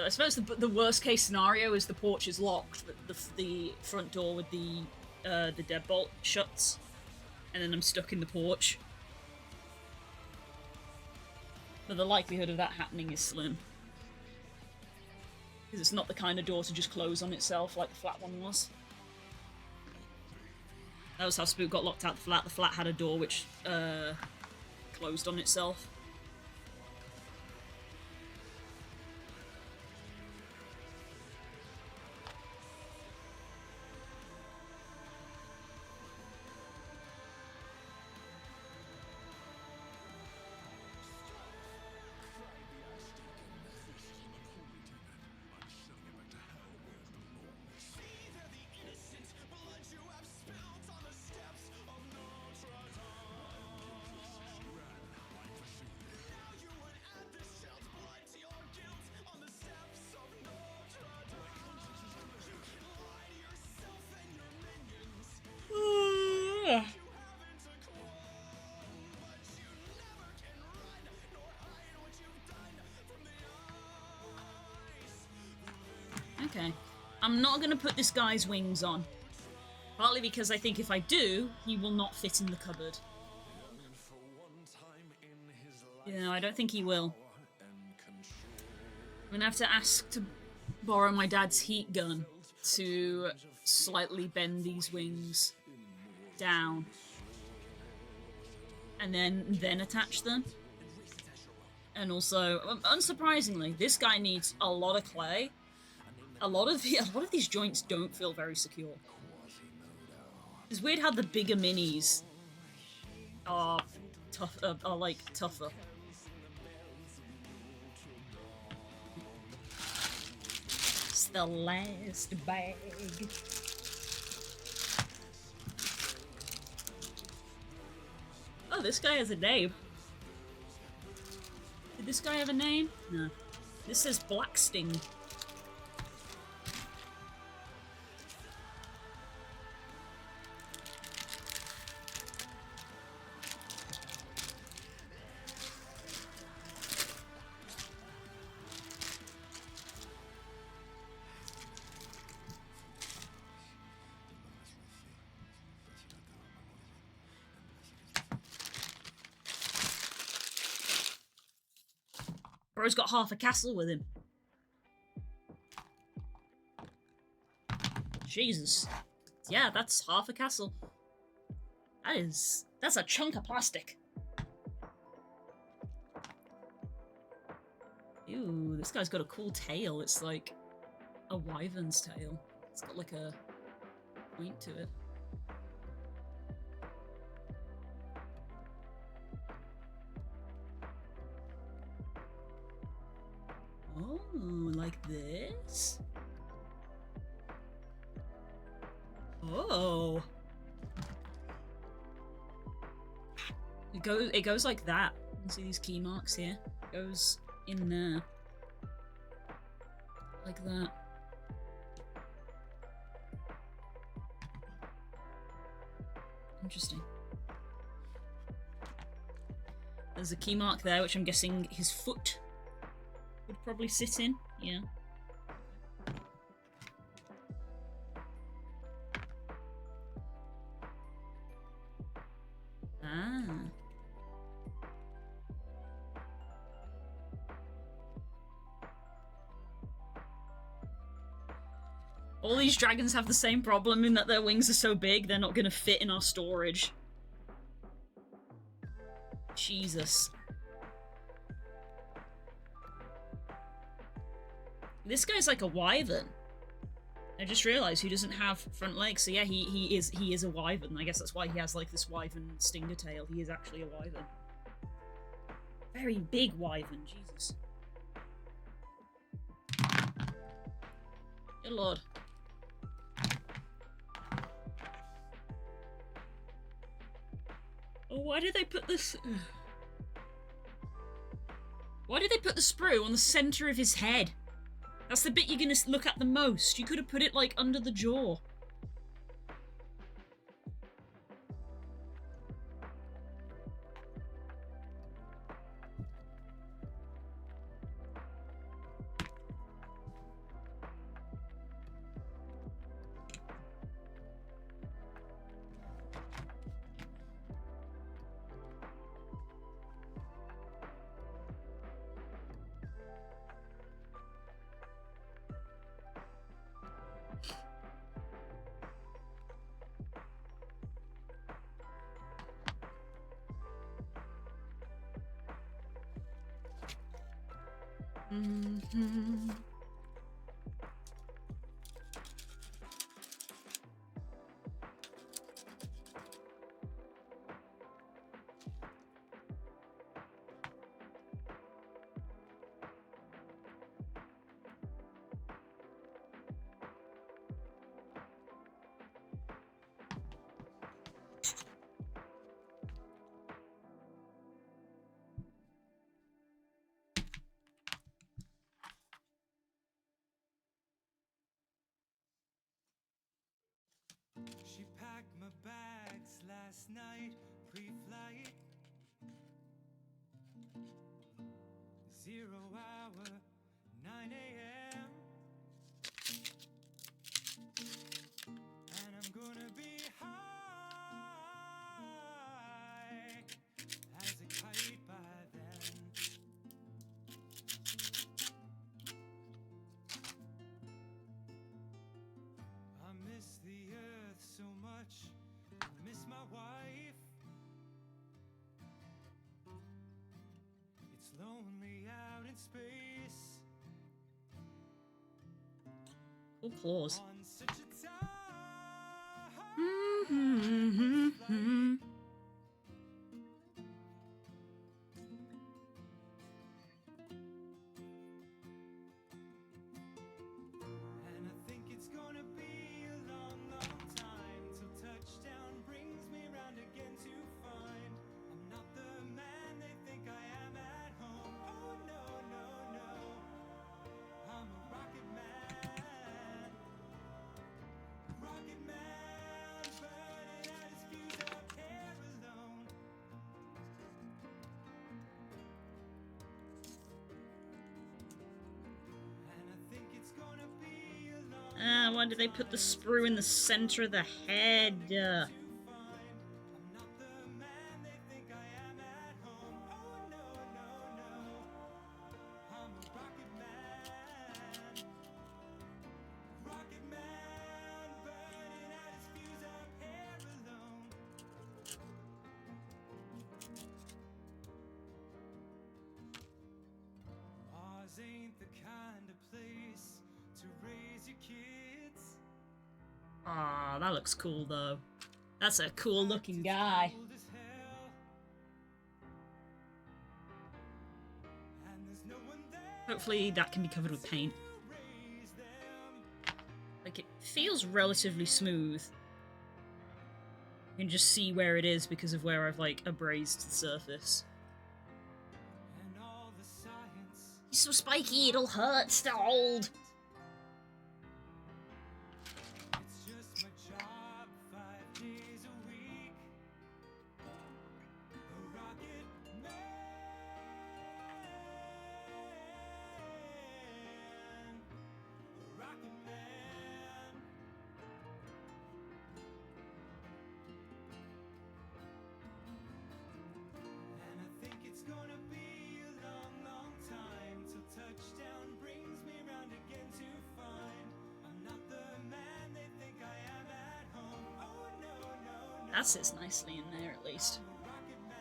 I suppose the worst case scenario is the porch is locked, but the front door with the deadbolt shuts, and then I'm stuck in the porch. But the likelihood of that happening is slim. Because it's not the kind of door to just close on itself like the flat one was. That was how Spook got locked out the flat. The flat had a door which closed on itself. Okay. I'm not going to put this guy's wings on. Partly because I think if I do, he will not fit in the cupboard. You know, I don't think he will. I'm going to have to ask to borrow my dad's heat gun to slightly bend these wings down. And then attach them. And also, unsurprisingly, this guy needs a lot of clay. A lot of these joints don't feel very secure. It's weird how the bigger minis are like tougher. It's the last bag. Oh, this guy has a name. Did this guy have a name? No. This says Black Sting. Bro's got half a castle with him. Jesus. Yeah, that's half a castle. That's a chunk of plastic. Ew, this guy's got a cool tail. It's like a wyvern's tail. It's got like a point to it. Oh, like this? Oh. It goes like that. You can see these key marks here. It goes in there. Like that. Interesting. There's a key mark there, which I'm guessing his foot would probably sit in, yeah. Ah. All these dragons have the same problem in that their wings are so big, they're not gonna fit in our storage. Jesus. This guy's like a wyvern. I just realized he doesn't have front legs, so yeah, he is a wyvern. I guess that's why he has like this wyvern stinger tail. He is actually a wyvern. Very big wyvern, Jesus. Good lord. Oh, why did they put this... Why did they put the sprue on the center of his head? That's the bit you're gonna look at the most. You could have put it, like, under the jaw. Mm-hmm. She packed my bags last night, pre-flight. 0 hour, 9 a.m. And I'm gonna be high as a kite by then. I miss the earth so much, I miss my wife. It's lonely out in space. Oh, claws. On such a time. Mm-hmm. And I think it's gonna be a long, long time till touchdown brings me round again to find I'm not the man they think I am at home. Oh no, no, no. I'm a rocket man. Rocket man, burning out his fuse up here alone. And I think it's gonna be a long Why did they put the sprue in the center of the head? to find I'm not the man they think I am at home. Oh no, no, no. I'm a rocket man. Rocket man, burning out his fuse up here alone. Ours ain't the kind of place to raise your kids. Ah, that looks cool though. That's a cool looking guy. Cold as hell. And there's no one there Hopefully that can be covered with paint. to raise them. Like, it feels relatively smooth. You can just see where it is because of where I've, like, abrased the surface. And all the science It's so spiky, it'll hurt to hold. it's just my job 5 days a week. A rocket man. A rocket man. And I think it's gonna be a long, long time till touchdown brings me round again to find I'm not the man they think I am at home. Oh no, no, no. That sits nicely in there, at least. Rocket man.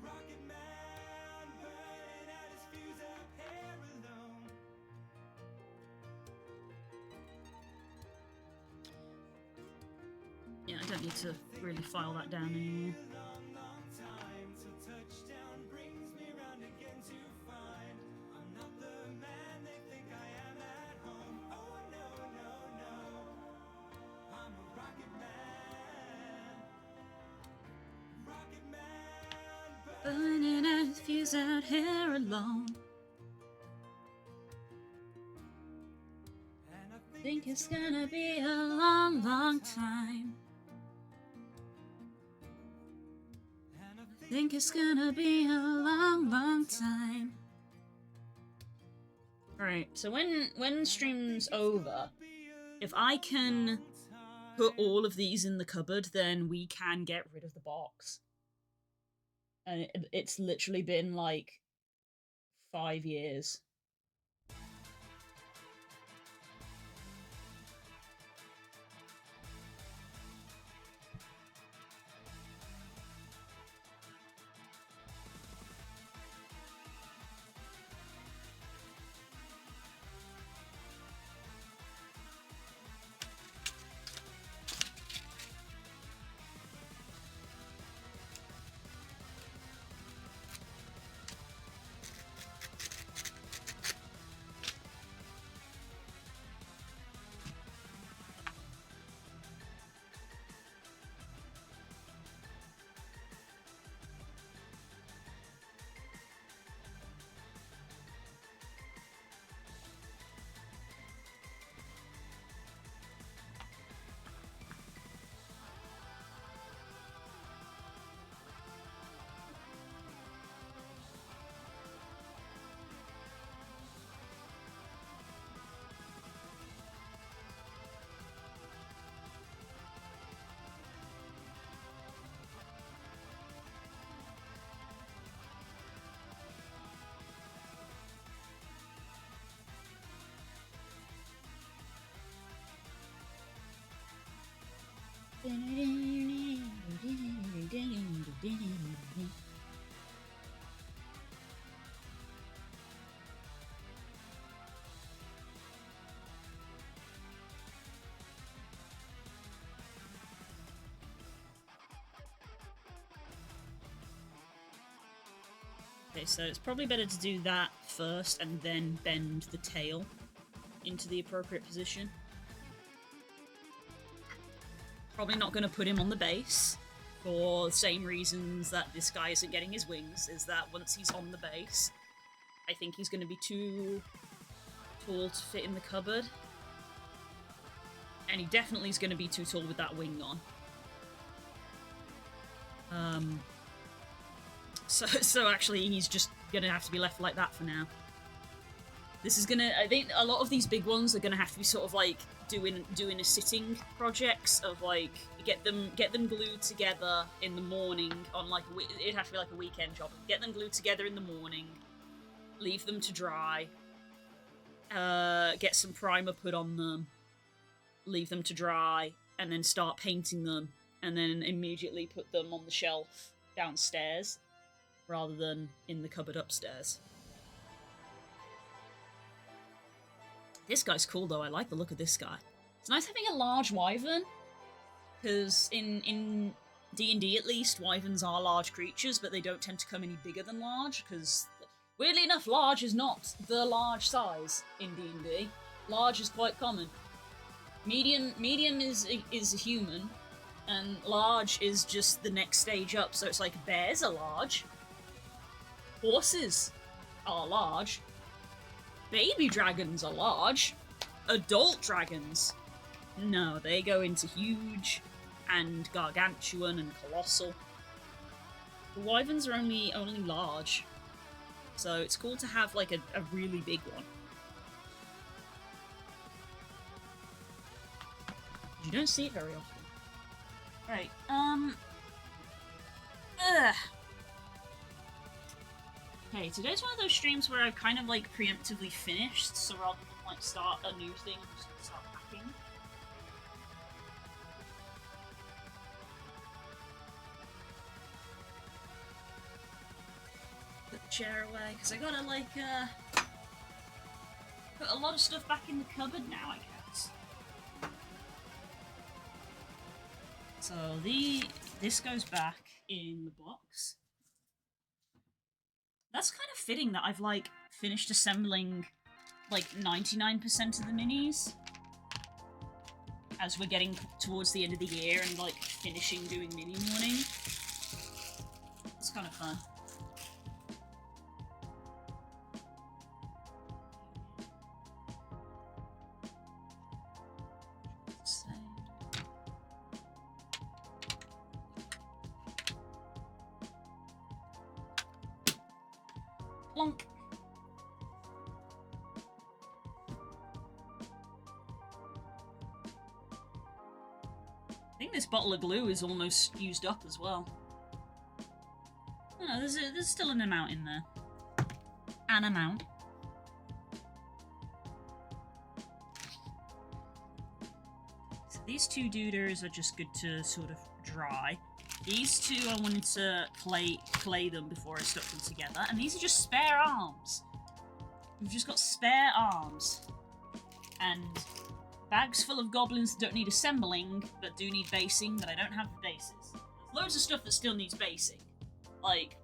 Rocket man, burning out his fuse up here alone. Yeah, I don't need to really file that down anymore. A long, long time till touchdown brings me round again to find I'm not the man they think I he's out here alone. Think it's gonna be a long, long time. Think it's gonna be a long, long time. Alright, so when stream's over, if I can put all of these in the cupboard, then we can get rid of the box. And it's literally been like 5 years. Okay, so it's probably better to do that first and then bend the tail into the appropriate position. Probably not going to put him on the base for the same reasons that this guy isn't getting his wings, is that once he's on the base, I think he's going to be too tall to fit in the cupboard. And he definitely is going to be too tall with that wing on. So actually he's just going to have to be left like that for now. This is gonna, I think a lot of these big ones are gonna have to be sort of like doing a sitting projects of like get them glued together in the morning on like it'd have to be like a weekend job. Get them glued together in the morning, leave them to dry, get some primer put on them, leave them to dry, and then start painting them, and then immediately put them on the shelf downstairs rather than in the cupboard upstairs. This guy's cool, though. I like the look of this guy. It's nice having a large wyvern, because in D&D at least, wyverns are large creatures, but they don't tend to come any bigger than large, because weirdly enough, large is not the large size in D&D. Large is quite common. Medium is a human, and large is just the next stage up, so it's like bears are large, horses are large, baby dragons are large. Adult dragons, no, they go into huge and gargantuan and colossal. The wyverns are only large, so it's cool to have like a really big one. You don't see it very often. Right, Okay, today's one of those streams where I've kind of like preemptively finished, so rather than like start a new thing, I'm just gonna start packing. Put the chair away, because I gotta like put a lot of stuff back in the cupboard now, I guess. So this goes back in the box. That's kind of fitting that I've, like, finished assembling, like, 99% of the minis. As we're getting towards the end of the year and, like, finishing doing mini morning. It's kind of fun. this bottle of glue is almost used up as well. Oh, no, there's still an amount in there. An amount. So these two dooders are just good to sort of dry. These two I wanted to clay them before I stuck them together. And these are just spare arms. We've just got spare arms. And bags full of goblins that don't need assembling, but do need basing, but I don't have the bases. There's loads of stuff that still needs basing. Like,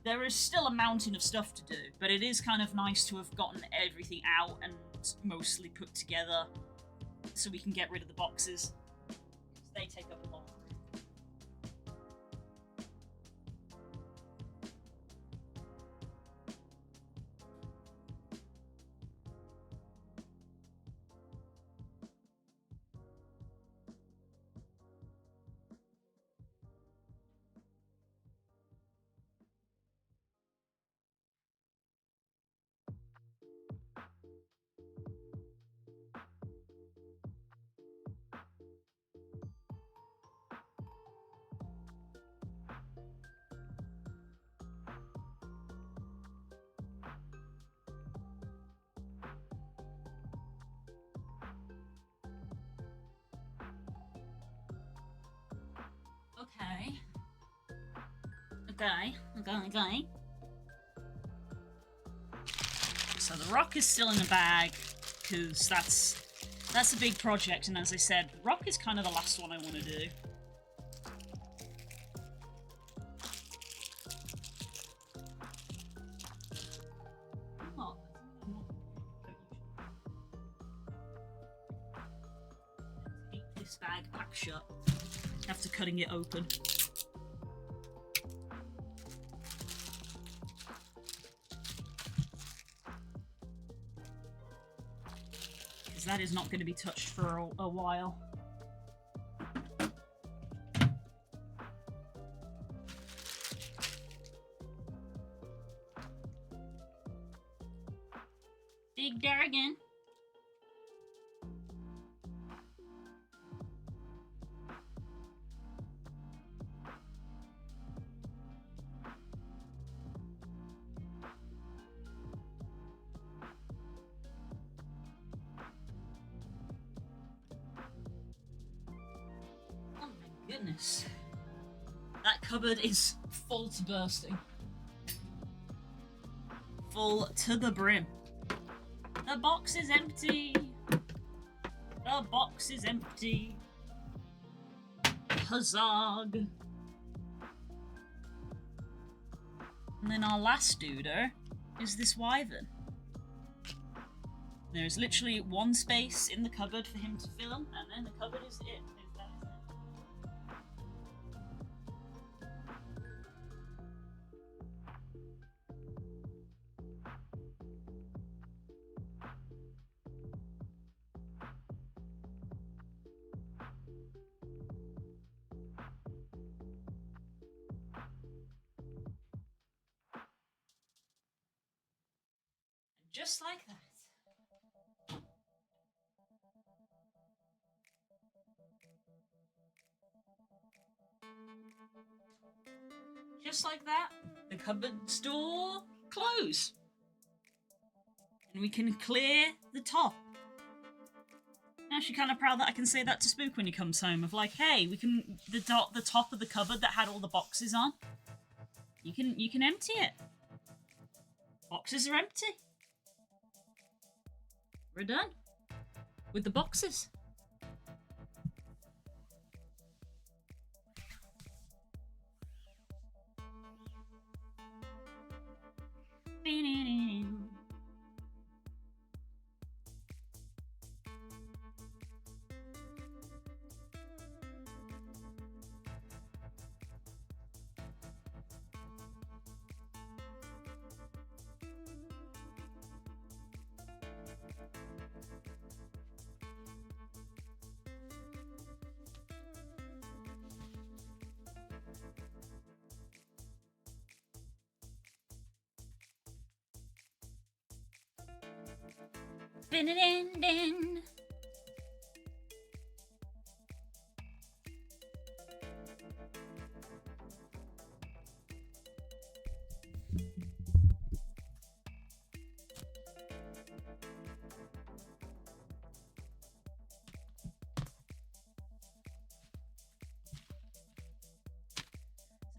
there is still a mountain of stuff to do, but it is kind of nice to have gotten everything out and mostly put together so we can get rid of the boxes. They take up a lot. Okay. So the rock is still in the bag, because that's a big project, and as I said, the rock is kind of the last one I want to do. Keep this bag packed shut after cutting it open. That is not going to be touched for a while. Big Dargan. Goodness. That cupboard is full to bursting. Full to the brim. The box is empty. The box is empty. Huzzah. And then our last dooder is this wyvern. There's literally one space in the cupboard for him to fill, and then the cupboard is it. Just like that. Just like that, the cupboard's door close. And we can clear the top. I'm actually kind of proud that I can say that to Spook when he comes home, of like, hey, we can, the top of the cupboard that had all the boxes on, you can empty it. Boxes are empty. We're done with the boxes.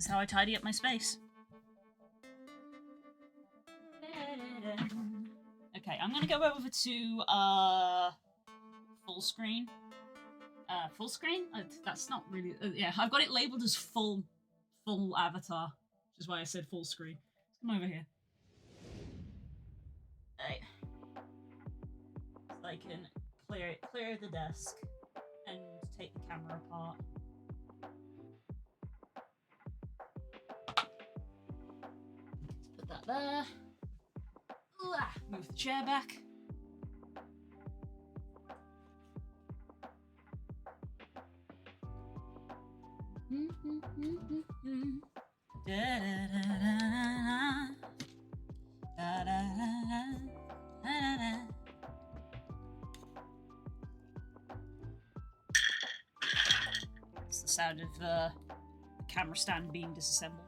That's how I tidy up my space. Okay, I'm gonna go over to full screen. Full screen? That's not really. Yeah, I've got it labeled as full avatar, which is why I said full screen. Come over here. Right. So I can clear the desk and take the camera apart. Put that there. Move the chair back. It's the sound of the camera stand being disassembled.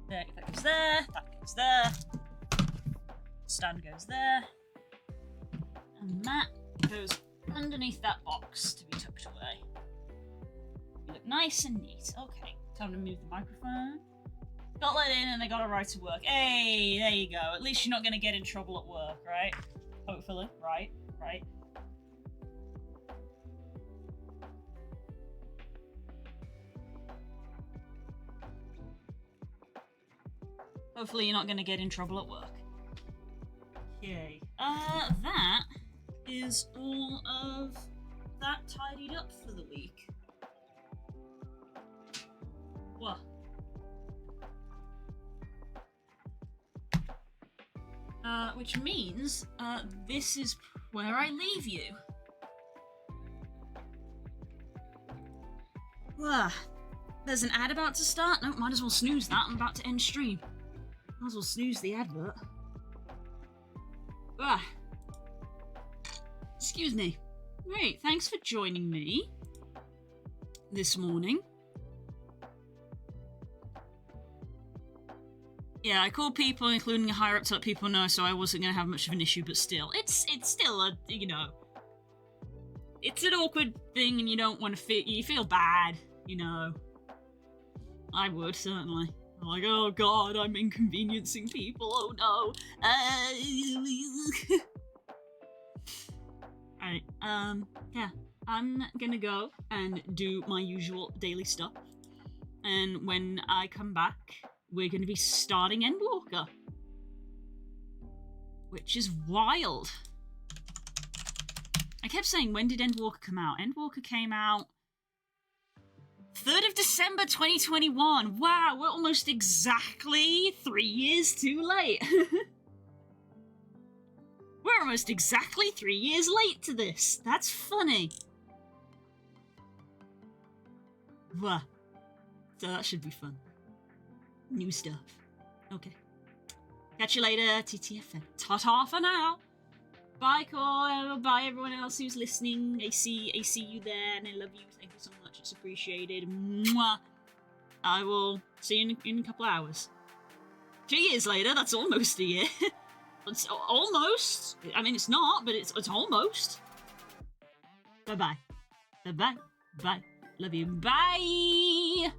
There, that goes there, that goes there, stand goes there, and that goes underneath that box to be tucked away. You look nice and neat. Okay, time to move the microphone. Got let in and I got a right to work. Hey, there you go. At least you're not going to get in trouble at work, right? Hopefully, right. Hopefully you're not going to get in trouble at work. Okay. That is all of that tidied up for the week. What? Which means, this is where I leave you. There's an ad about to start? No, might as well snooze that. I'm about to end stream. Might as well snooze the advert. Excuse me. Great, thanks for joining me this morning. Yeah, I called people, including higher up to let people know, so I wasn't going to have much of an issue, but still, it's still a, you know, it's an awkward thing, and you don't want to feel, you feel bad, you know. I would, certainly. I'm like, oh god, I'm inconveniencing people, oh no. Alright, yeah, I'm gonna go and do my usual daily stuff. And when I come back, we're gonna be starting Endwalker. Which is wild. I kept saying, when did Endwalker come out? Endwalker came out 3rd of December 2021. Wow, we're almost exactly 3 years too late. We're almost exactly 3 years late to this. That's funny. Wow. So that should be fun. New stuff. Okay. Catch you later, TTFN. Ta-ta for now. Bye, Cole. Bye, everyone else who's listening. I see you there, and I love you. Thank you so much. It's appreciated. Mwah. I will see you in a couple of hours. 2 years later, that's almost a year. It's almost. I mean, it's not, but it's almost. Bye-bye. Bye-bye. Bye. Love you. Bye!